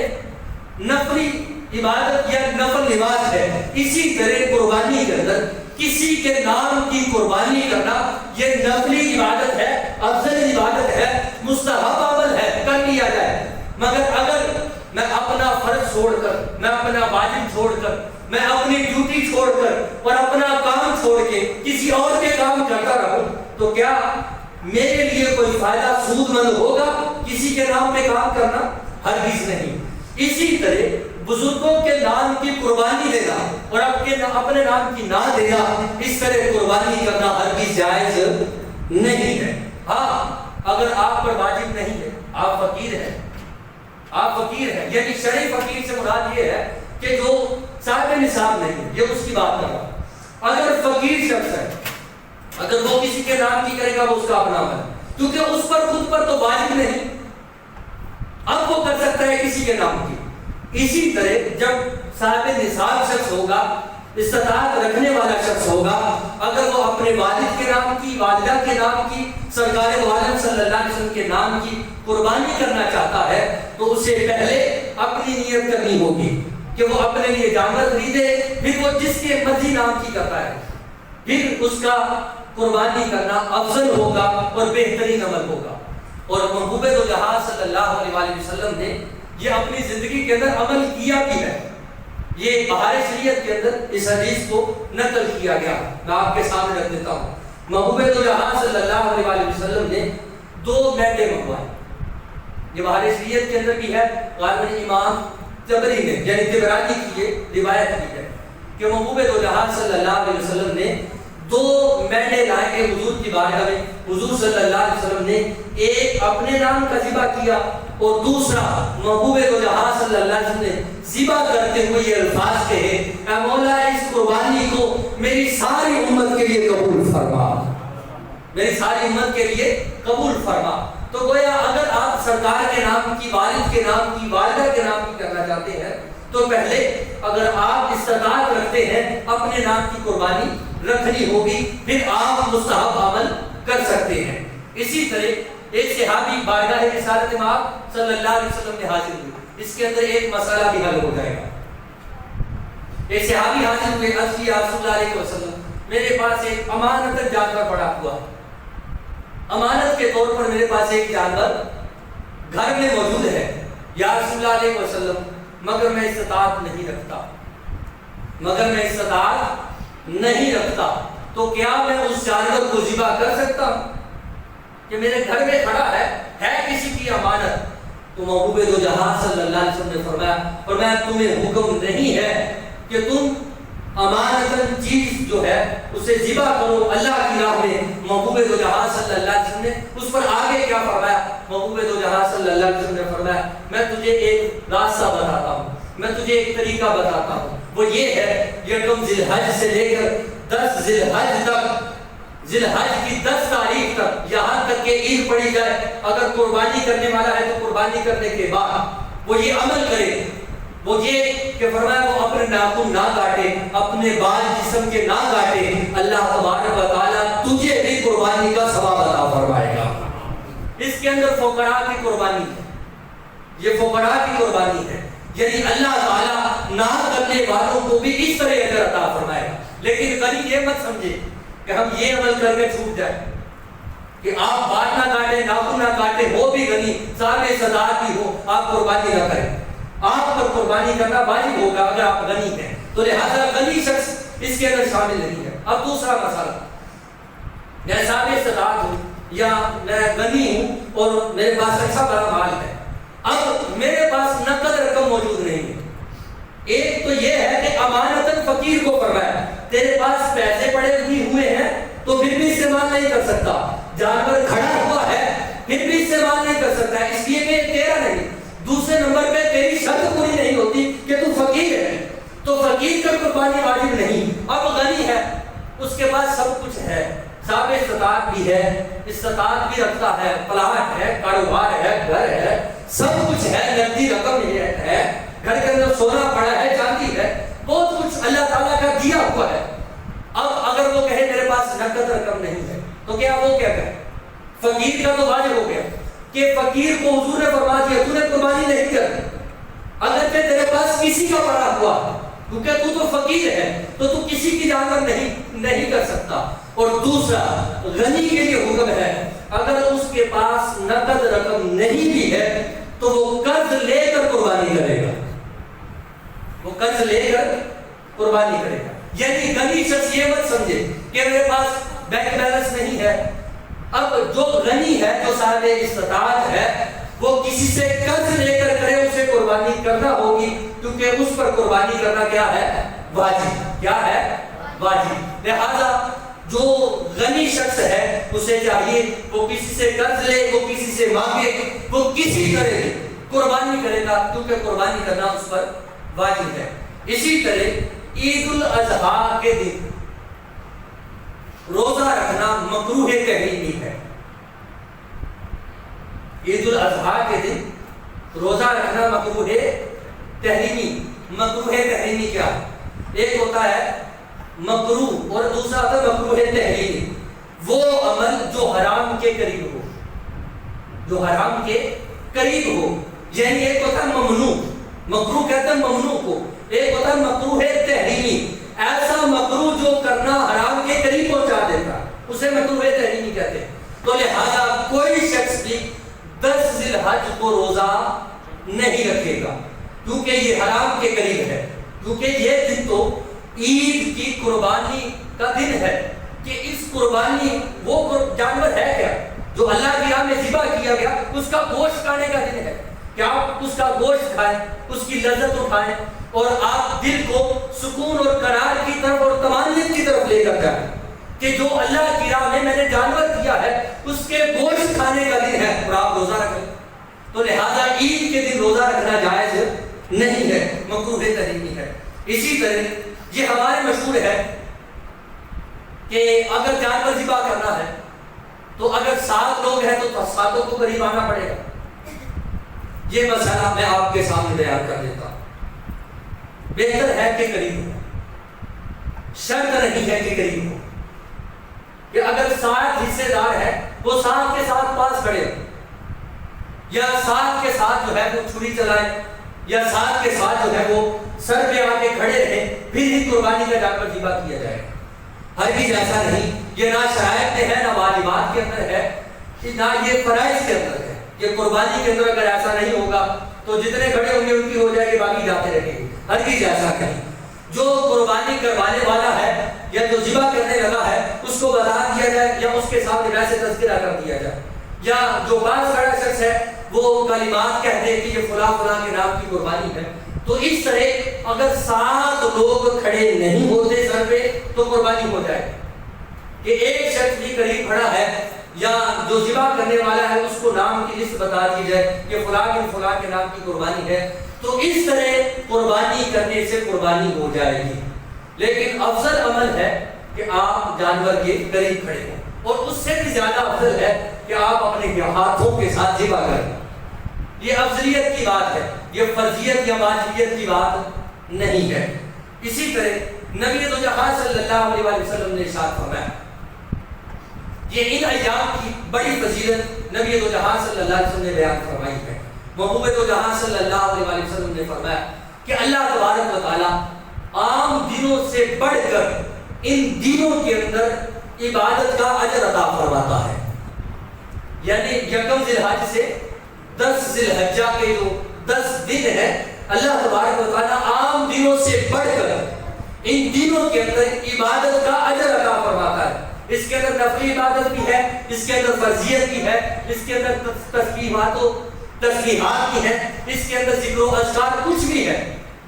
نفلی عبادت یا نفل نماز ہے۔ اسی طرح قربانی کے اندر کسی کے نام کی قربانی کرنا یہ نفلی عبادت ہے، افضل عبادت ہے، مستحب عمل ہے، کر لیا جائے۔ مگر اگر میں اپنا فرض چھوڑ کر، میں اپنا واجب چھوڑ کر، میں اپنی ڈیوٹی چھوڑ کر اور اپنا کام چھوڑ کے کسی اور کے کام کرتا رہوں تو کیا میرے لیے کوئی فائدہ سود مند ہوگا کسی کے نام پہ کام کرنا؟ ہرگز نہیں۔ اسی طرح بزرگوں کے نام کی قربانی دینا اور اپنے نام کی نہ دینا، اس طرح قربانی کرنا ہرگز جائز نہیں ہے۔ ہاں اگر آپ پر واجب نہیں ہے، آپ فقیر ہیں، آپ فقیر ہیں، یعنی شرعی فقیر سے مراد یہ ہے کہ جو صاحب نصاب نہیں ہے، یہ اس کی بات کر رہا۔ اگر فقیر شخص ہے، اگر وہ کسی کے نام کی کرے گا وہ اس کا اپنا عمل ہے، کیونکہ اس پر خود پر تو واجب نہیں، اب وہ کر سکتا ہے کسی کے نام کی۔ اسی طرح جب صاحب نصاب شخص ہوگا، استطاعت رکھنے والا شخص ہوگا، اگر وہ اپنے والد کے نام کی، والدہ کے نام کی، سرکار دو عالم صلی اللہ علیہ وسلم کے نام کی قربانی کرنا چاہتا ہے تو اسے پہلے اپنی نیت کرنی ہوگی کہ وہ اپنے لیے جانور خریدے، پھر وہ جس کے مرضی نام کی کرتا ہے، پھر اس کا قربانی کرنا افضل ہوگا اور بہترین عمل ہوگا۔ اور محبوب دو جہاں صلی اللہ علیہ وسلم نے یہ اپنی زندگی کے اندر عمل کیا بھی ہے، یہ بہار شریعت کے اندر اس حدیث کو نقل کیا گیا، میں آپ کے سامنے رکھ دیتا ہوں۔ محبوب دو جہاں صلی اللہ علیہ وسلم نے 2 مینڈے منگوائے، یہ بہار شریعت کے اندر بھی ہے، غالباً امام تبری نے یعنی تبرانی کی یہ روایت کی ہے کہ محبوب دو جہاں صلی اللہ علیہ وسلم نے 2 مینڈے لائے کے حضور کی بارگاہ میں، حضور صلی اللہ علیہ وسلم نے ایک اپنے نام کا ذبح کیا اور دوسرا محبوب دو جہاں صلی اللہ علیہ وسلم نے ذبح کرتے ہوئے یہ الفاظ کہے، اے مولا اس قربانی کو میری ساری امت کے لیے قبول فرما، میری ساری امت کے لیے قبول فرما۔ تو گویا اگر آپ سرکار کے نام کی، والد کے نام کی، والدہ کے نام کی کرنا چاہتے ہیں تو پہلے اگر آپ استطاعت رکھتے ہیں اپنے نام کی قربانی رکھنی ہوگی، پھر آپ مستحب عمل کر سکتے ہیں۔ اسی طرح ایک صحابی بارگاہ رسالت مآب صلی اللہ علیہ وسلم میں حاضر ہوئے، اس کے اندر ایک مسئلہ بھی حل ہو جائے گا۔ ایک صحابی حاضر ہوئے، عرض کیا رسول اللہ علیہ وسلم میرے پاس ایک امانت جانور پڑا ہوا، امانت کے طور پر میرے پاس ایک جانور گھر میں موجود ہے یا رسول اللہ علیہ وسلم، مگر میں استطاعت نہیں رکھتا، مگر میں استطاعت نہیں رکھتا، تو کیا میں اس جانور کو ذبح کر سکتا ہوں کہ میرے گھر میں کھڑا ہے کسی کی امانت؟ تو محبوب دو جہاں صلی اللہ علیہ وسلم نے فرمایا تمہیں حکم نہیں ہے کہ تم امانتاً چیز جو ہے اسے ذبح کرو اللہ کی راہ میں. محبوب دو جہاں صلی اللہ علیہ وسلم نے اس پر آگے کیا فرمایا؟ محبوب دو جہاں صلی اللہ علیہ وسلم نے فرمایا میں تجھے ایک راستہ بتاتا ہوں, میں تجھے ایک طریقہ بتاتا ہوں, وہ یہ ہے یہ تم ذی الحج سے لے کر 10 ذی الحج تک, ذی الحج کی 10 تاریخ تک, یہاں تک کہ عید پڑی جائے, اگر قربانی کرنے والا ہے تو قربانی کرنے کے بعد وہ یہ عمل کرے, وہ یہ کہ فرمایا وہ اپنے ناخن نہ کاٹے, اپنے بال جسم کے نہ کاٹے, اللہ تبارک و تعالیٰ تجھے بھی قربانی کا ثواب عطا فرمائے گا. اس کے اندر فقراء کی قربانی ہے, یہ فقراء کی قربانی ہے, یعنی اللہ تعالیٰ نہ کرنے والوں کو بھی اس طرح اجر عطا فرمائے گا. لیکن کبھی یہ مت سمجھے کہ ہم یہ عمل کر کے چھوٹ جائیں کہ آپ بال نہ کاٹیں, ناخن نہ کاٹیں, ہو بھی غنی, صاحب استطاعت بھی ہو, آپ قربانی نہ کریں. آپ پر قربانی کرنا واجب ہوگا اگر آپ غنی ہیں, تو لہذا غنی شخص اس کے اندر شامل نہیں ہے. اب دوسرا مسئلہ, میں صاحب استطاعت ہوں یا میں غنی ہوں اور میرے پاس اچھا بڑا مال ہے, اب میرے پاس نقد رقم موجود نہیں ہے. ایک تو یہ ہے کہ امانتاً فقیر کو فرمایا تیرے پاس پیسے پڑے ہوئے ہیں تو پھر بھی استعمال نہیں کر سکتا, جانور کھڑا ہوا ہے پھر بھی استعمال نہیں کر سکتا, اس لیے کہ تیرا نہیں. دوسرے نمبر پہ تیری شرط پوری نہیں ہوتی کہ تو فقیر ہے, تو فقیر کا قربانی واجب نہیں. اب غنی ہے, اس کے پاس سب کچھ ہے, صاحب استطاعت بھی ہے, استطاعت بھی رکھتا ہے, پلاٹ ہے, کاروبار ہے, گھر ہے, سب کچھ ہے, نقدی رقم ہے, گھر کے اندر سونا پڑا ہے, چاندی ہے, بہت کچھ اللہ تعالیٰ کا دیا ہوا ہے. اب اگر وہ کہے میرے پاس نقد رقم نہیں ہے تو کیا وہ کیا کہے؟ فقیر کا تو واجب ہو گیا کہ فقیر کو حضور نے فرما دیا تو نے قربانی نہیں کرنی اگر کہ تیرے پاس کسی کا پڑا ہوا, کیونکہ تو فقیر ہے تو کسی کی جانور نہیں کر سکتا. اور دوسرا غنی کے لیے حکم ہے اگر اس کے پاس نقد رقم نہیں بھی ہے تو وہ قرض لے کر قربانی کرے گا, وہ قرض لے کر قربانی کرے گا. یعنی غنی شخص یہ مت سمجھے کہ میرے پاس بینک بیلنس نہیں ہے. اب جو غنی ہے, جو صاحب استطاعت ہے, وہ کسی سے قرض لے کر کرے, اسے قربانی کرنا ہوگی, کیونکہ اس پر قربانی کرنا کیا ہے؟ واجب. کیا ہے؟ واجب. لہذا جو غنی شخص ہے اسے چاہیے وہ کسی سے قرض لے, وہ کسی سے مانگے, وہ کسی طرح قربانی کرے گا, کیونکہ قربانی کرنا اس پر واجب ہے. اسی طرح عید الاضحیٰ کے دن روزہ رکھنا مکروہ تحریمی ہے. عید الاضحیٰ کے دن روزہ رکھنا مکروہ تحریمی. مکروہ تحریمی کیا ہے؟ ایک ہوتا ہے مکروہ اور دوسرا ہوتا ہے مکروہ تحریمی. وہ عمل جو حرام کے قریب ہو, جو حرام کے قریب ہو, یعنی ایک ہوتا ہے ممنوع, مکروہ کہتے ہیں ممنوع کو, ایک ہوتا ہے مکروہ تحریمی. ایسا مکروہ جو کرنا حرام کے قریب پہنچا دیتا اسے مکروہ تحریمی کہتے ہیں. تو لہذا کوئی شخص بھی 10 ذی الحج کو روزہ نہیں رکھے گا کیونکہ یہ حرام کے قریب ہے, کیونکہ یہ دن تو عید کی قربانی کا دن ہے کہ اس قربانی وہ جانور ہے کیا جو اللہ کی راہ میں ذبح کیا گیا, اس کا گوشت کھانے کا دن ہے کہ آپ اس کا گوشت کھائیں, اس کی لذت اٹھائیں اور آپ دل کو سکون اور قرار کی طرف اور طمانینت کی طرف لے کر جائیں کہ جو اللہ کی راہ میں نے جانور دیا ہے اس کے گوشت کھانے کا دن ہے اور آپ روزہ رکھیں. تو لہذا عید کے دن روزہ رکھنا جائز نہیں ہے, مکروہ تحریمی ہے. اسی طرح یہ ہمارے مشہور ہے کہ اگر جانور ذبح کرنا ہے تو اگر 7 لوگ ہیں تو 7 کو قریب آنا پڑے گا. یہ مسئلہ میں آپ کے سامنے بیان کر دیتا ہوں. بہتر ہے کہ قریب ہو, شرط نہیں ہے کہ قریب ہو, کہ اگر 7 حصے دار ہے وہ 7 کے ساتھ پاس کھڑے ہو, یا 7 کے ساتھ جو ہے وہ چھری چلائیں, یا 7 کے ساتھ جو ہے وہ سر پہ آ کے کھڑے رہیں, پھر ہی قربانی کا جانور ذبح کیا جائے. ہرگز ایسا نہیں, یہ نہ شرائط میں ہے, نہ واجبات کے اندر ہے, نہ یہ فرائض کے اندر ہے. یہ قربانی کے اندر اگر ایسا نہیں ہوگا تو جتنے کھڑے ہوں گے ان کی ہو جائے گی, باقی جاتے رہیں گے. ہرگز ایسا نہیں. جو قربانی کروانے والا ہے یا جو ذبح کرنے لگا ہے اس کو بتا دیا جائے, یا اس کے سامنے ویسے تذکرہ کر دیا جائے, یا جو پاس کھڑا شخص ہے وہ کلمات کہہ دے کہ یہ فلاں فلاں کے نام کی قربانی ہے, تو اس طرح اگر 7 لوگ کھڑے نہیں ہوتے سر پہ تو قربانی ہو جائے کہ ایک شخص بھی قریب کھڑا ہے یا جو ذبح کرنے والا ہے اس کو نام کی لسٹ بتا دی جائے کہ فلاں بن فلاں کے نام کی قربانی ہے، تو اس طرح قربانی کرنے سے قربانی ہو جائے گی۔ لیکن افضل عمل ہے کہ آپ جانور کے قریب کھڑے ہوں، اور اس سے بھی زیادہ افضل ہے کہ آپ اپنے ہاتھوں کے ساتھ ذبح کریں۔ یہ افضلیت کی بات ہے، یہ فرضیت یا واجبیت کی بات نہیں ہے۔ اسی طرح نبی دو جہاں صلی اللہ علیہ وسلم نے ارشاد فرمایا، یہ ان ایام کی بڑی فضیلت نبی دو جہاں صلی اللہ علیہ وسلم نے بیان فرمائی ہے۔ محبوب دو جہاں صلی اللہ علیہ وسلم نے فرمایا کہ اللہ تبارک و تعالی عام دنوں سے بڑھ کر ان دنوں کے اندر عبادت کا اجر عطا فرماتا ہے۔ یعنی یکم ذی الحج سے 10 ذی الحجہ کے جو 10 دن ہے، اللہ تبارک و تعالی عام دنوں سے بڑھ کر ان دنوں کے اندر عبادت کا اجر عطا فرماتا ہے۔ اس کے اندر نفلی عبادت بھی ہے، اس کے اندر فرضیت بھی ہے، اس کے اندر تسبیحات و تسبیحات بھی ہے، اس کے اندر ذکر و اذکار کچھ بھی ہے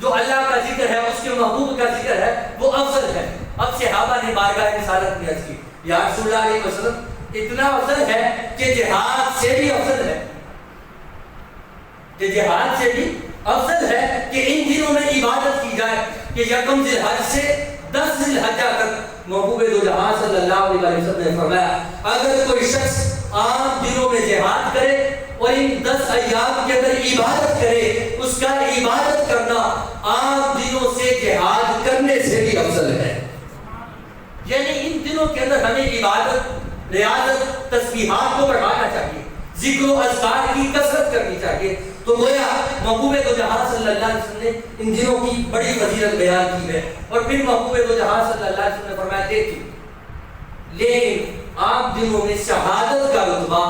جو اللہ کا ذکر ہے، اس کے محبوب کا ذکر ہے، وہ افضل ہے۔ اب صحابہ نے بارگاہ رسالت میں عرض کی، یا رسول اللہ علیہ وسلم اتنا افضل ہے کہ جہاد سے بھی افضل ہے، کہ جہاد سے بھی افضل ہے کہ ان دنوں میں عبادت کی جائے کہ یکم ذی الحج سے 10 ذی الحجہ تک۔ محبوب دو جہاں صلی اللہ علیہ وسلم نے فرمایا اگر کوئی شخص عام دنوں میں جہاد کرے اور ان 10 ایام کے اندر عبادت کرے، اس کا عبادت کرنا عام دنوں سے جہاد کرنے سے بھی افضل ہے۔ یعنی ان دنوں کے اندر ہمیں عبادت، ریاضت، تسبیحات کو بڑھانا چاہیے، ذکر و اذکار کی کثرت کرنی چاہیے۔ تو گویا محبوب دو جہاں صلی اللہ علیہ وسلم نے ان دنوں کی بڑی فضیلت بیان کی ہے، اور پھر محبوب دو جہاں صلی اللہ علیہ وسلم نے فرمایا دیکھیے، لیکن عام دنوں میں شہادت کا رتبہ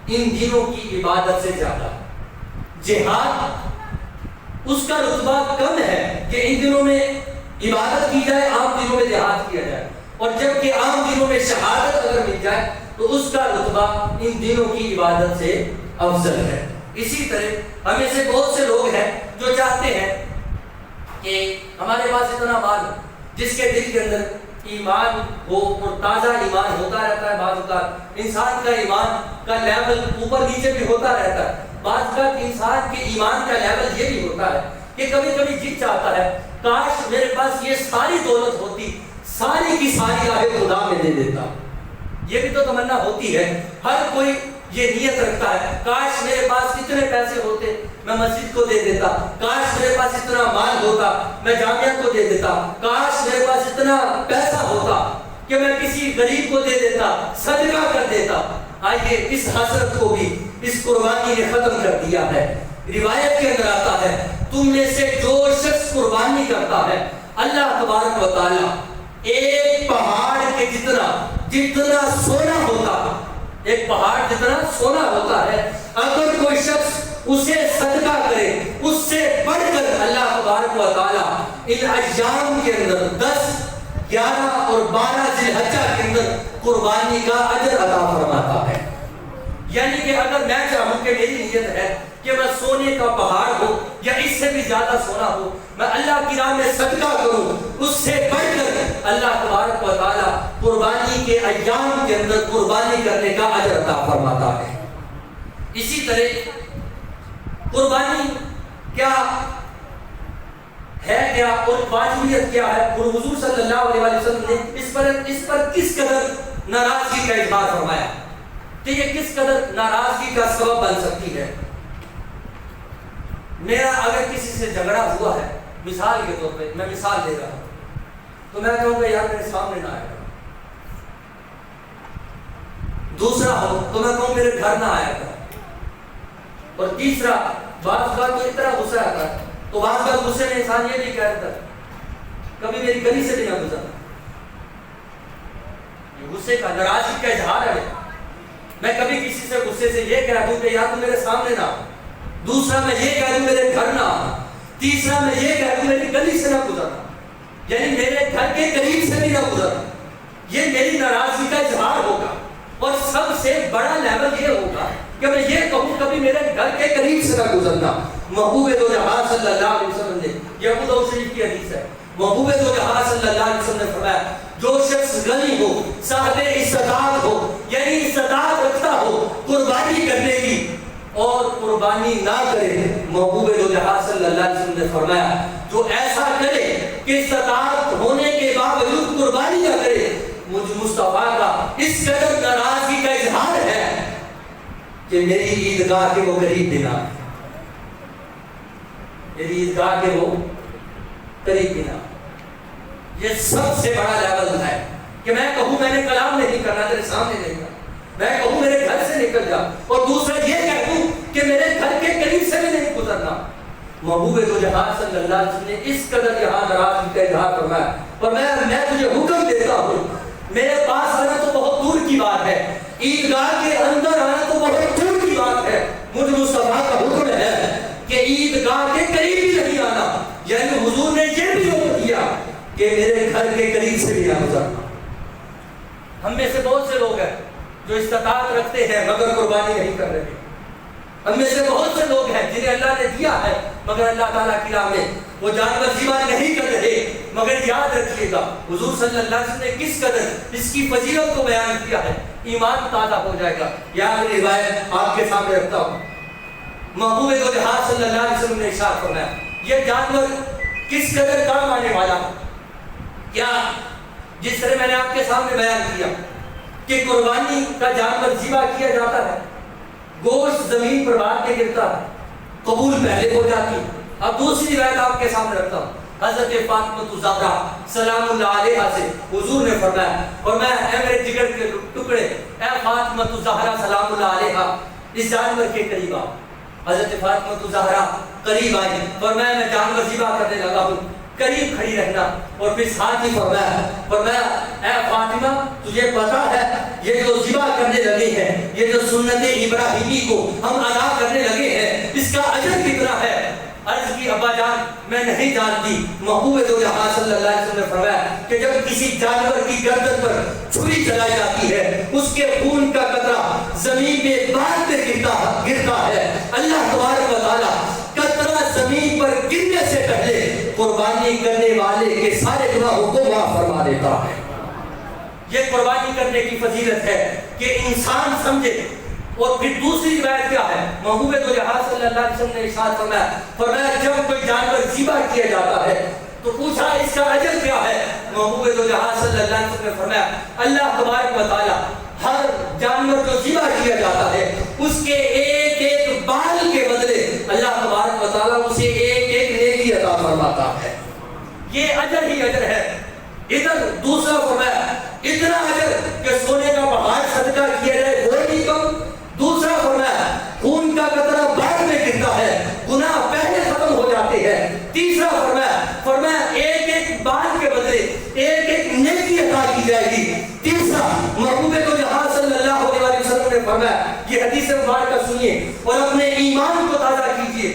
ان دنوں کی عبادت سے زیادہ ہے۔ جہاد اس کا رتبہ کم ہے کہ ان دنوں میں عبادت کی جائے، عام دنوں میں جہاد کیا جائے، اور جبکہ عام دنوں میں شہادت اگر مل جائے تو اس کا رتبہ ان دنوں کی عبادت سے افضل ہے۔ اسی طرح ہمیں سے بہت سے لوگ ہیں جو چاہتے ہیں کہ ہمارے پاس اتنا مال ہو، جس کے دل کے اندر ایمان ہو، اور تازہ ایمان ہوتا رہتا ہے۔ بعض اوقات انسان کا ایمان کا لیول اوپر نیچے بھی ہوتا رہتا ہے۔ بعض اوقات انسان کے ایمان کا لیول یہ بھی ہوتا ہے کہ کبھی کبھی جی چاہتا ہے کاش میرے پاس یہ ساری دولت ہوتی، ساری کی ساری راہ خدا میں دے دیتا۔ یہ بھی تو تمنا ہوتی ہے، ہر کوئی یہ نیت رکھتا ہے کاش میرے پاس اتنے پیسے ہوتے میں مسجد کو دے دیتا، کاش میرے پاس اتنا مال ہوتا میں جامعہ کو دے دیتا، کاش میرے پاس اتنا پیسہ ہوتا کہ میں کسی غریب کو دے دیتا، صدقہ کر دیتا۔ آئیے اس حسرت کو بھی اس قربانی نے ختم کر دیا ہے۔ روایت کے اندر آتا ہے تم میں سے جو شخص قربانی کرتا ہے اللہ تبارک و تعالی ایک پہاڑ کے جتنا سونا ہوتا، ایک پہاڑ جتنا سونا ہوتا ہے، اگر کوئی شخص اسے صدقہ کرے اس سے بڑھ کر اللہ تبارک و تعالی ان ایام کے اندر 10، 11 اور 12 ذی الحجہ کے اندر قربانی کا اجر عطا فرماتا ہے۔ یعنی کہ اگر میں چاہوں کہ میری نیت ہے کہ میں سونے کا پہاڑ ہو یا اس سے بھی زیادہ سونا ہو، میں اللہ کی راہ میں صدقہ کروں، اس سے بڑھ کر اللہ تبارک و تعالی قربانی کے ایام کے اندر قربانی کرنے کا اجر عطا فرماتا ہے۔ اسی طرح قربانی کیا ہے، کیا اور واجبیت کیا ہے، اور حضور صلی اللہ علیہ وسلم نے اس پر کس قدر ناراضگی کا اظہار فرمایا کہ یہ کس قدر ناراضگی کا سبب بن سکتی ہے۔ میرا اگر کسی سے جھگڑا ہوا ہے، مثال کے طور پہ میں مثال دے رہا ہوں، تو میں کہوں گا یار میرے سامنے نہ آیا کر۔ دوسرا ہو تو میں کہوں میرے گھر نہ آیا کر۔ اور تیسرا، بعض بات تو اتنا غصہ آتا ہے تو بعض بات غصے میں انسان یہ بھی کہتا ہے کبھی میری گلی سے بھی نہ گزرا۔ یہ غصے کا، ناراضگی کا اظہار ہے۔ میں کبھی کسی سے غصے سے یہ کہہ دوں کہ یار تو میرے سامنے نہ آ، دوسرا میں یہ کہہ دوں میرے گھر نہ آ، تیسرا میں یہ کہہ دوں میری گلی سے نہ گزرنا، یعنی میرے گھر کے قریب سے بھی نہ گزرنا۔ یہ میری ناراضگی کا اظہار ہوگا، اور سب سے بڑا لیول یہ ہوگا کہ میں یہ کہوں کبھی میرے گھر کے قریب سے نہ گزرنا۔ محبوب دو جہاں صلی اللہ علیہ وسلم نے، یہ ابو داؤد شریف کی حدیث ہے، محبوب دو جہاں صلی اللہ علیہ وسلم نے فرمایا جو شخص غنی ہو، صاحب استطاعت ہو، یعنی استطاعت رکھتا ہو قربانی کرنے کی اور قربانی نہ کرے، محبوب دو جہاں صلی اللہ علیہ وسلم نے فرمایا جو ایسا کرے کہ استطاعت ہونے کے باوجود قربانی نہ کرے، مجھ مصطفیٰ کا اس قدر ناراضگی کا اظہار ہے کہ میری عیدگاہ کے وہ قریب بنا، میری عیدگاہ کے وہ قریب بنا۔ یہ سب سے بڑا لیول ہے کہ میں کہوں میں نے کلام نہیں کرنا تیرے سامنے نہیں کرنا، میں کہوں میرے گھر سے نکل جا، اور دوسرا یہ کہوں کہ میرے گھر کے قریب سے بھی نہیں گزرنا۔ محبوب دو جہاں صلی اللہ علیہ وسلم نے اس قدر یہاں ناراضگی کا اظہار فرمایا، اور میں تجھے حکم دیتا ہوں، میرے پاس آنا تو بہت دور کی بات ہے، عیدگاہ کے اندر آنا تو بہت دور کی بات ہے، مجھ مصطفیٰ کا حکم ہے کہ عیدگاہ کے قریب بھی نہیں آنا، یعنی حضور نے یہ بھی حکم دیا کہ میرے گھر کے قریب سے بھی نہ گزرنا۔ ہم میں سے بہت سے لوگ ہیں جو استطاعت رکھتے ہیں مگر قربانی نہیں کر رہے، ہم میں سے بہت سے لوگ ہیں جنہیں اللہ نے دیا ہے مگر اللہ تعالیٰ کی راہ میں وہ جانور ذبح نہیں کر رہے، مگر یاد رکھیے گا حضور صلی اللہ علیہ وسلم نے کس قدر اس کی فضیلت کو بیان کیا ہے، ایمان تازہ ہو جائے گا۔ یاد روایت آپ کے سامنے رکھتا ہوں، محبوب دو جہاں صلی اللہ علیہ وسلم نے ارشاد فرمایا یہ جانور کس قدر کام آنے والا ہے، کیا جس طرح میں نے آپ کے سامنے بیان کیا کہ قربانی کا جانور ذبح کیا جاتا ہے، گوشت زمین پر بعد میں گرتا ہے، قبول پہلے ہو جاتی ہے۔ اب دوسری روایت آپ کے سامنے رکھتا ہوں، حضرت فاطمہ الزہرا سلام اللہ علیہا سے حضور نے فرمایا، اور میں اے میرے جگر کے ٹکڑے اے فاطمہ الزہرا سلام اللہ علیہا اس جانور کے قریب آؤ۔ حضرت فاطمہ الزہرا قریب آئی، فرمایا میں جانور ذبح کرنے لگا ہوں، قریب کھڑی رہنا، اور پھر ساتھ ہی فرمایا اے فاطمہ تجھے پتا ہے یہ جو ذبح کرنے لگے ہیں، یہ جو سنت ابراہیمی کو ہم ادا کرنے لگے ہیں، اس کا اجر کتنا ہے؟ عرض کی ابا جان میں نہیں جانتی۔ محبوب دو جہاں صلی اللہ علیہ وسلم نے فرمایا کہ جب کسی جانور کی گردن پر چھری چلائی جاتی ہے، اس کے خون کا قطرہ زمین میں بعد میں گرتا ہے، اللہ تبارک و تعالیٰ قطرہ زمین پر گرنے سے پہلے قربانی کرنے والے کے سارے گناہوں کو معاف فرما دیتا ہے۔ یہ قربانی کرنے کی فضیلت ہے کہ انسان سمجھے۔ اور پھر دوسری روایت کیا ہے، محبوب دو جہاں صلی اللہ علیہ وسلم نے ارشاد فرمایا جب کوئی جانور ذبح کیا جاتا ہے تو پوچھا اس کا اجر کیا ہے، محبوب دو جہاں صلی اللہ علیہ وسلم نے فرمایا اللہ تبارک و تعالی ہر جانور جو ذبح کیا جاتا ہے اس کے ایک ایک بال کے بدلے اللہ تبارک و تعالی اسے ایک ایک نیکی عطا فرماتا ہے۔ یہ اجر ہی اجر ہے۔ ادھر دوسرا فرمایا اتنا اجر کہ سونے کا پہاڑ صدقہ کیا جائے وہ نہیں کم۔ دوسرا فرمایا خون کا قطرہ بعد میں گرتا ہے، گناہ پہلے ختم ہو جاتے ہیں۔ تیسرا فرمایا ایک ایک بال کے بدلے ایک ایک نیکی عطا کی جائے گی۔ تیسرا محبوب دو جہاں صلی اللہ علیہ وسلم نے فرمایا یہ حدیث مبارکہ سنیے اور اپنے ایمان کو تازہ کیجیے۔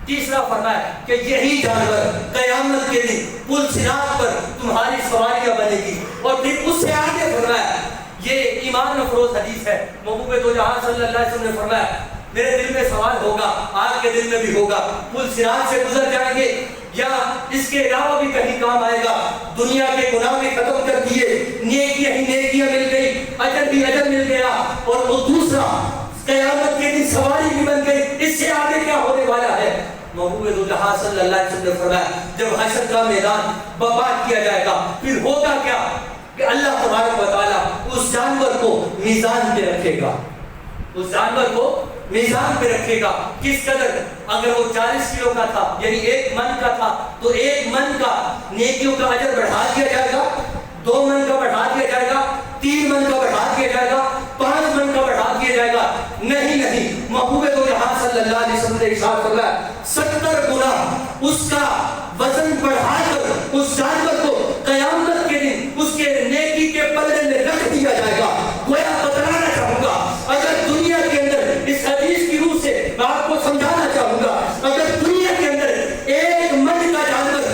تیسرا فرمایا کہ یہی جانور قیامت کے دن پل صراط پر تمہاری سواریاں بنے گی۔ اور پھر اس سے آگے فرمایا یہ ایمان افروز حدیث ہے، محبوب دو جہاں صلی اللہ علیہ وسلم نے فرمایا میرے دل میں سوال ہوگا، آج کے دل میں بھی ہوگا، پل صراط سے گزر جائیں گے یا اس کے علاوہ بھی کہیں کام آئے گا؟ دنیا کے گناہ بھی ختم کر دیے، نیکیاں ہی نیکیاں مل گئی، اجر بھی اجر مل گیا، اور وہ دوسرا قیامت کے دن سواری بھی بن گئی، اس سے آگے کیا ہونے والا ہے؟ محبوب دو جہاں صلی اللہ علیہ وسلم نے فرمایا جب حشر کا میدان برپا کیا جائے گا پھر ہوگا کیا کہ اللہ تبارک و تعالیٰ اس جانور کو میزان پہ رکھے گا، اس جانور کو میزان پہ رکھے گا۔ کس قدر؟ اگر وہ 40 کلو کا تھا یعنی 1 من کا تھا تو 1 من کا نیکیوں کا اجر بڑھا دیا جائے گا، 2 من کا بڑھا دیا جائے گا، 3 من کا بڑھا دیا جائے گا، 5 من کا بڑھا دیا جائے گا۔ نہیں، محبوب دو جہاں صلی اللہ علیہ وسلم نے ارشاد فرمایا 70 گنا اس کا وزن بڑھا کر اس جانور کو قیامت کے دن اس کے نیکی کے پلڑے میں رکھ دیا جائے گا۔ گویا بتلانا چاہوں گا اگر دنیا کے اندر اس حدیث کی روح سے میں آپ کو سمجھانا چاہوں گا اگر دنیا کے اندر 1 من کا جانور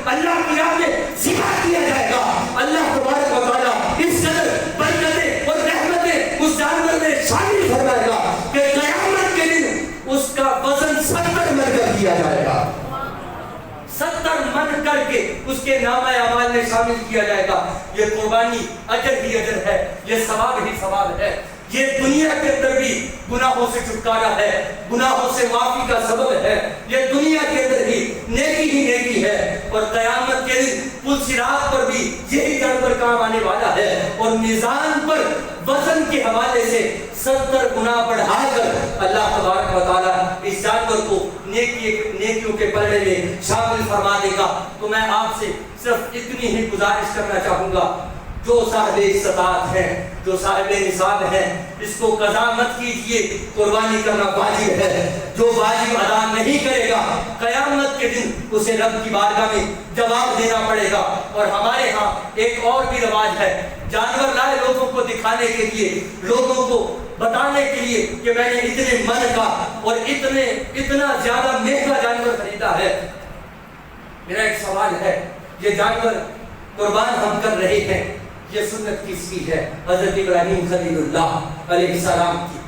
اللہ کی راہ میں ذبح کیا جائے گا، اللہ تبارک و تعالیٰ اس قدر برکتیں اور رحمتیں اس جانور میں شامل فرمائے گا کہ قیامت کے دن کر کے اس کے نامہ اعمال میں شامل کیا جائے گا. یہ قربانی اجر ہی اجر ہے, یہ ثواب ہی ثواب ہے. یہ دنیا کے اندر بھی گناہوں سے چھٹکارا ہے, گناہوں سے معافی کا سبب ہے. یہ دنیا کے اندر بھی نیکی ہی نیکی ہے, اور قیامت کے دن پل صراط پر بھی یہی جانور کام آنے والا ہے. اور میزان پر وزن کے حوالے سے 70 گنا بڑھا کر اللہ تبارک و تعالیٰ اس جانور کو نیکیوں کے پلڑے میں شامل فرما دے گا. تو میں آپ سے صرف اتنی ہی گزارش کرنا چاہوں گا, جو صاحب استطاعت ہیں, جو صاحب نصاب ہیں, اس کو قضا مت کیجئے. قربانی کرنا واجب ہے. جو واجب ادا نہیں کرے گا قیامت کے دن اسے رب کی بارگاہ میں جواب دینا پڑے گا. اور ہمارے ہاں ایک اور بھی رواج ہے, جانور لائے لوگوں کو دکھانے کے لیے, لوگوں کو بتانے کے لیے کہ میں نے اتنے من کا اور اتنا زیادہ مہنگا جانور خریدا ہے. میرا ایک سوال ہے, یہ جانور قربان ہم کر رہے ہیں, یہ سنت کس کی ہے؟ حضرت ابراہیم خلیل اللہ علیہ السلام کی.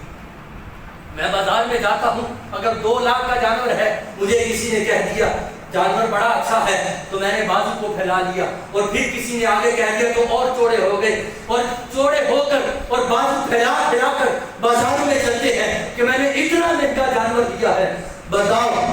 میں بازار میں جاتا ہوں, اگر 2 لاکھ کا جانور ہے, مجھے کسی نے کہہ دیا جانور بڑا اچھا ہے, تو میں نے بازو کو پھیلا لیا, اور پھر کسی نے آگے کہہ دیا تو اور چوڑے ہو گئے, اور چوڑے ہو کر اور بازو پھیلا کر بازاروں میں چلتے ہیں کہ میں نے اتنا مہنگا جانور لیا ہے. بتاؤ,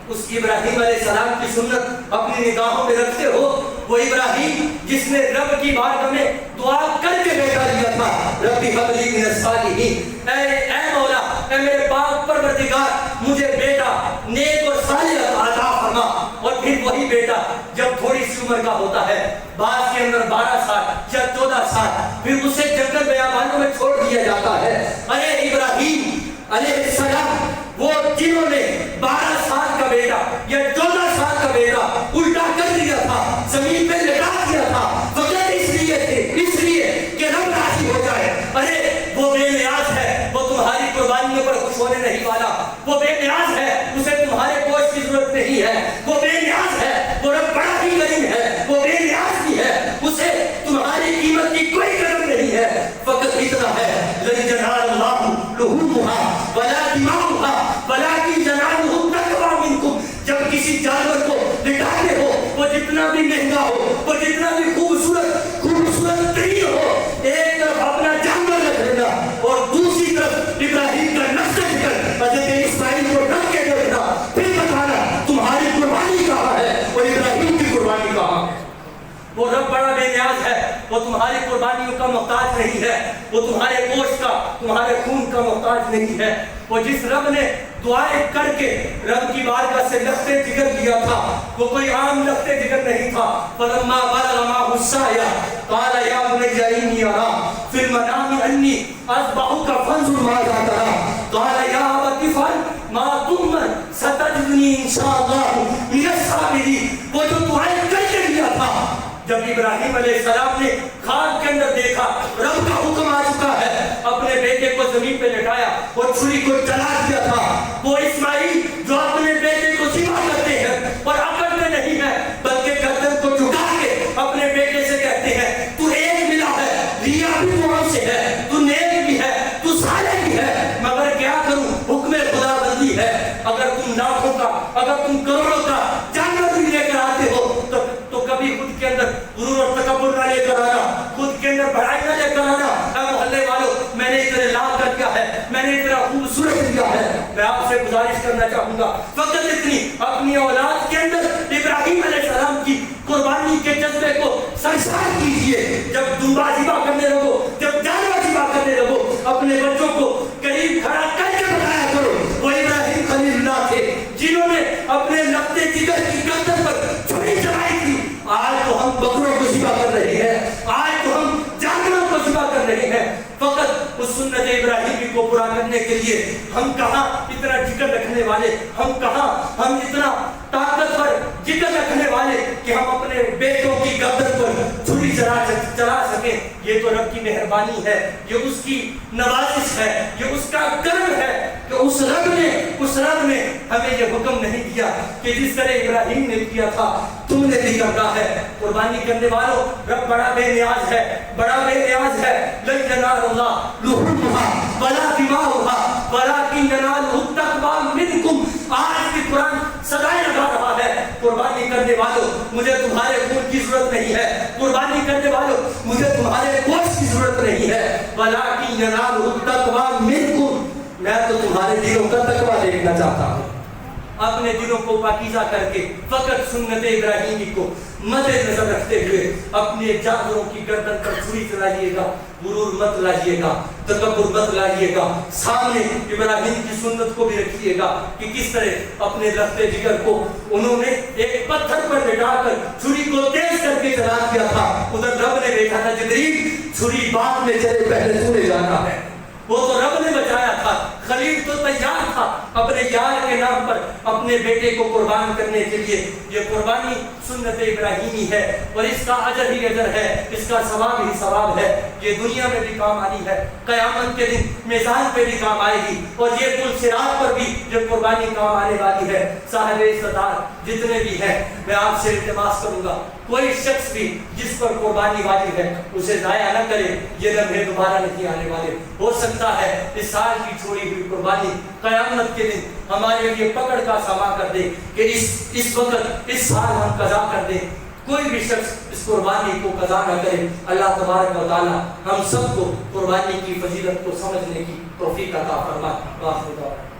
اس ابراہیم علیہ السلام کی سنت اپنی نگاہوں میں رکھتے ہو؟ وہ ابراہیم جس نے رب کی بارگاہ میں دعا کر کے بیٹا لیا تھا, ربی هب لی من الصالحین, اے مولا, اے میرے پاک پروردگار, مجھے بیٹا نیک اور صالح عطا فرما. اور پھر وہی بیٹا جب تھوڑی سی عمر کا ہوتا ہے, بعد کے اندر 12 سال یا 14 سال, پھر اسے جنگل بیابانوں میں چھوڑ دیا جاتا ہے. ارے ابراہیم علیہ السلام, وہ جنہوں نے 12 سال کا بیٹا یا 14 سال کا بیٹا الٹا کر دیا تھا, زمین پہ لٹا دیا تھا, وجہ اس لیے کہ رب راضی ہو جائے. ارے وہ بے نیاز ہے, وہ تمہاری قربانیوں پر خوش ہونے نہیں والا. وہ بے نیاز ہے, اسے تمہارے گوشت کی ضرورت نہیں ہے. وہ بے نیاز ہے, وہ رب بڑا ہی کریم ہے. وہ بے نیاز بھی ہے, اسے تمہاری قیمت کی کوئی قدر نہیں ہے. فقط اتنا ہے, لن ینال اللہ لحومها ولا دماؤها ولکن ینالہ التقوی منکم. جب کسی جانور کو لٹاتے ہو, وہ جتنا بھی مہنگا ہو, وہ جتنا بھی خوبصورت ترین ہو, ایک طرف اپنا جانور رکھ لینا اور دوسری طرف ابراہیم کا نقش ذکر حضرت اسماعیل کو رکھ کے دینا, پھر بتانا تمہاری قربانی کہاں ہے اور ابراہیم کی قربانی کہاں ہے. وہ رب بڑا بے نیاز ہے, وہ تمہاری قربانیوں کا محتاج نہیں ہے, وہ تمہارے گوشت کا, تمہارے خون کا محتاج نہیں ہے. وہ جس رب نے دعائیں کر کے رب کی بارگاہ سے لختے جگر لیا تھا, وہ کوئی عام لختے جگر نہیں تھا. فلما بلغ معه السعي قال يا بني إني أرى في المنام أني أذبحك فانظر ماذا ترى قال يا أبت افعل ما تؤمر ستجدني إن شاء الله من الصابرين. وہ جو دعائیں کر کے لیا تھا, جب ابراہیم علیہ السلام نے خواب کے اندر دیکھا رب کا حکم آ چکا ہے, اپنے بیٹے کو زمین پہ لٹایا اور چھری کو چلا دیا تھا. وہ اسماعیل جو اپنے بیٹے کو ذبح کرتے ہیں اور اکڑتے نہیں ہیں, بلکہ گردن کو جھکا کے اپنے بیٹے سے کہتے ہیں تو ایک ملا ہے, ریا بھی وہاں سے ہے, تو نیک بھی ہے, تو صالح بھی ہے, مگر کیا کروں, حکم خدا بندی ہے. اگر تم لاکھوں کا, اگر تم کروڑوں کا جانور بھی لے کر آتے ہو تو کبھی خود کے اندر غرور اور تکبر نہ لے کر آنا, خود کے اندر بڑائی نہ لے کر آنا. اے محلے والوں, میں نے اتنے لاکھ کر دیا ہے, میں نے اتنا خوبصورت دیا ہے. میں آپ سے گزارش کرنا چاہوں گا, فقط اتنی اپنی اولاد کے اندر ابراہیم علیہ السلام کی قربانی کے جذبے کو سرشار کیجئے. جب دمبا ذبح کرنے لگو, جب جانور ذبح کرنے لگو, اپنے بچوں کو قریب کھڑا کر کے بتایا کرو وہ ابراہیم خلیل اللہ تھے جنہوں نے اپنے لختے جگر کی گردن پر چھری چلائی تھی. آج تو ہم بکروں کو ذبح کر رہے ہیں, آج تو ہم جانوروں کو ذبح کر رہے ہیں. فقط اس سنت ابراہیمی کو پورا کرنے کے لیے ہم کہاں اتنا جگر رکھنے والے, ہم کہاں ہم اتنا طاقتور جگر رکھنے والے کہ ہم اپنے بیٹوں کی گردن پر چھری چلا سکیں. یہ تو رب کی مہربانی ہے, یہ اس کی نوازش ہے, یہ اس کا کرم ہے کہ اس رب نے ہمیں یہ حکم نہیں دیا کہ جس طرح ابراہیم نے کیا تھا تم نے بھی کرنا ہے. قربانی کرنے والوں, رب بڑا بے نیاز ہے, بڑا بے نیاز ہے. لن ینال اللہ لحومها ولا دماؤها ولکن ینالہ التقوی منکم. آج بھی قرآن صدائیں لگا رہا ہے, قربانی کرنے والوں مجھے تمہارے خون کی ضرورت نہیں ہے، قربانی کرنے والوں مجھے تمہارے گوشت کی ضرورت نہیں ہے، وَلَٰكِن يَنَالُهُ التَّقْوَىٰ مِنكُمْ، میں تو تمہارے دلوں کا تقویٰ دیکھنا چاہتا ہوں۔ اپنے دلوں کو پاکیزہ کر کے فقط سنت ابراہیمی کو مد نظر رکھتے ہوئے اپنے جانوروں کی گردن پر چھری چلائیے گا، غرور مت لائیے گا، تکبر مت لائیے گا، سامنے ابراہیم کی سنت کو بھی رکھیے گا کہ کس طرح اپنے لختے جگر کو انہوں نے ایک پتھر پر لٹا کر چھری کو تیز کر کے چلا دیا تھا، ادھر رب نے بیٹھا تھا جبریل چھری بعد میں چلے پہلے تو نے جانا ہے، وہ تو رب نے بچایا تھا، خلیل تو تیار تھا اپنے یار کے نام پر اپنے بیٹے کو قربان کرنے کے لیے۔ یہ قربانی سنت ابراہیمی ہے اور اس کا اجر ہی اجر ہے، اس کا ثواب ہی ثواب ہے، یہ دنیا میں بھی کام آنی ہے، قیامت کے دن میزان پہ بھی کام آئے گی، اور یہ پل صراط پر بھی یہ قربانی کام آنے والی ہے۔ صاحب استطاعت جتنے بھی ہیں میں آپ سے التماس کروں گا کوئی شخص بھی جس پر قربانی واجب ہے اسے ضائع نہ کرے، یہ لمحے دوبارہ نہیں آنے والے۔ ہو سکتا ہے اس سال کی چھوڑی ہوئی قربانی قیامت کے دن ہمارے لیے پکڑ کا سامان کر دے کہ اس وقت اس سال ہم قضا کر دیں۔ کوئی بھی شخص اس قربانی کو قضا نہ کرے۔ اللہ تبارک و تعالی ہم سب کو قربانی کی فضیلت کو سمجھنے کی توفیق عطا فرمائے۔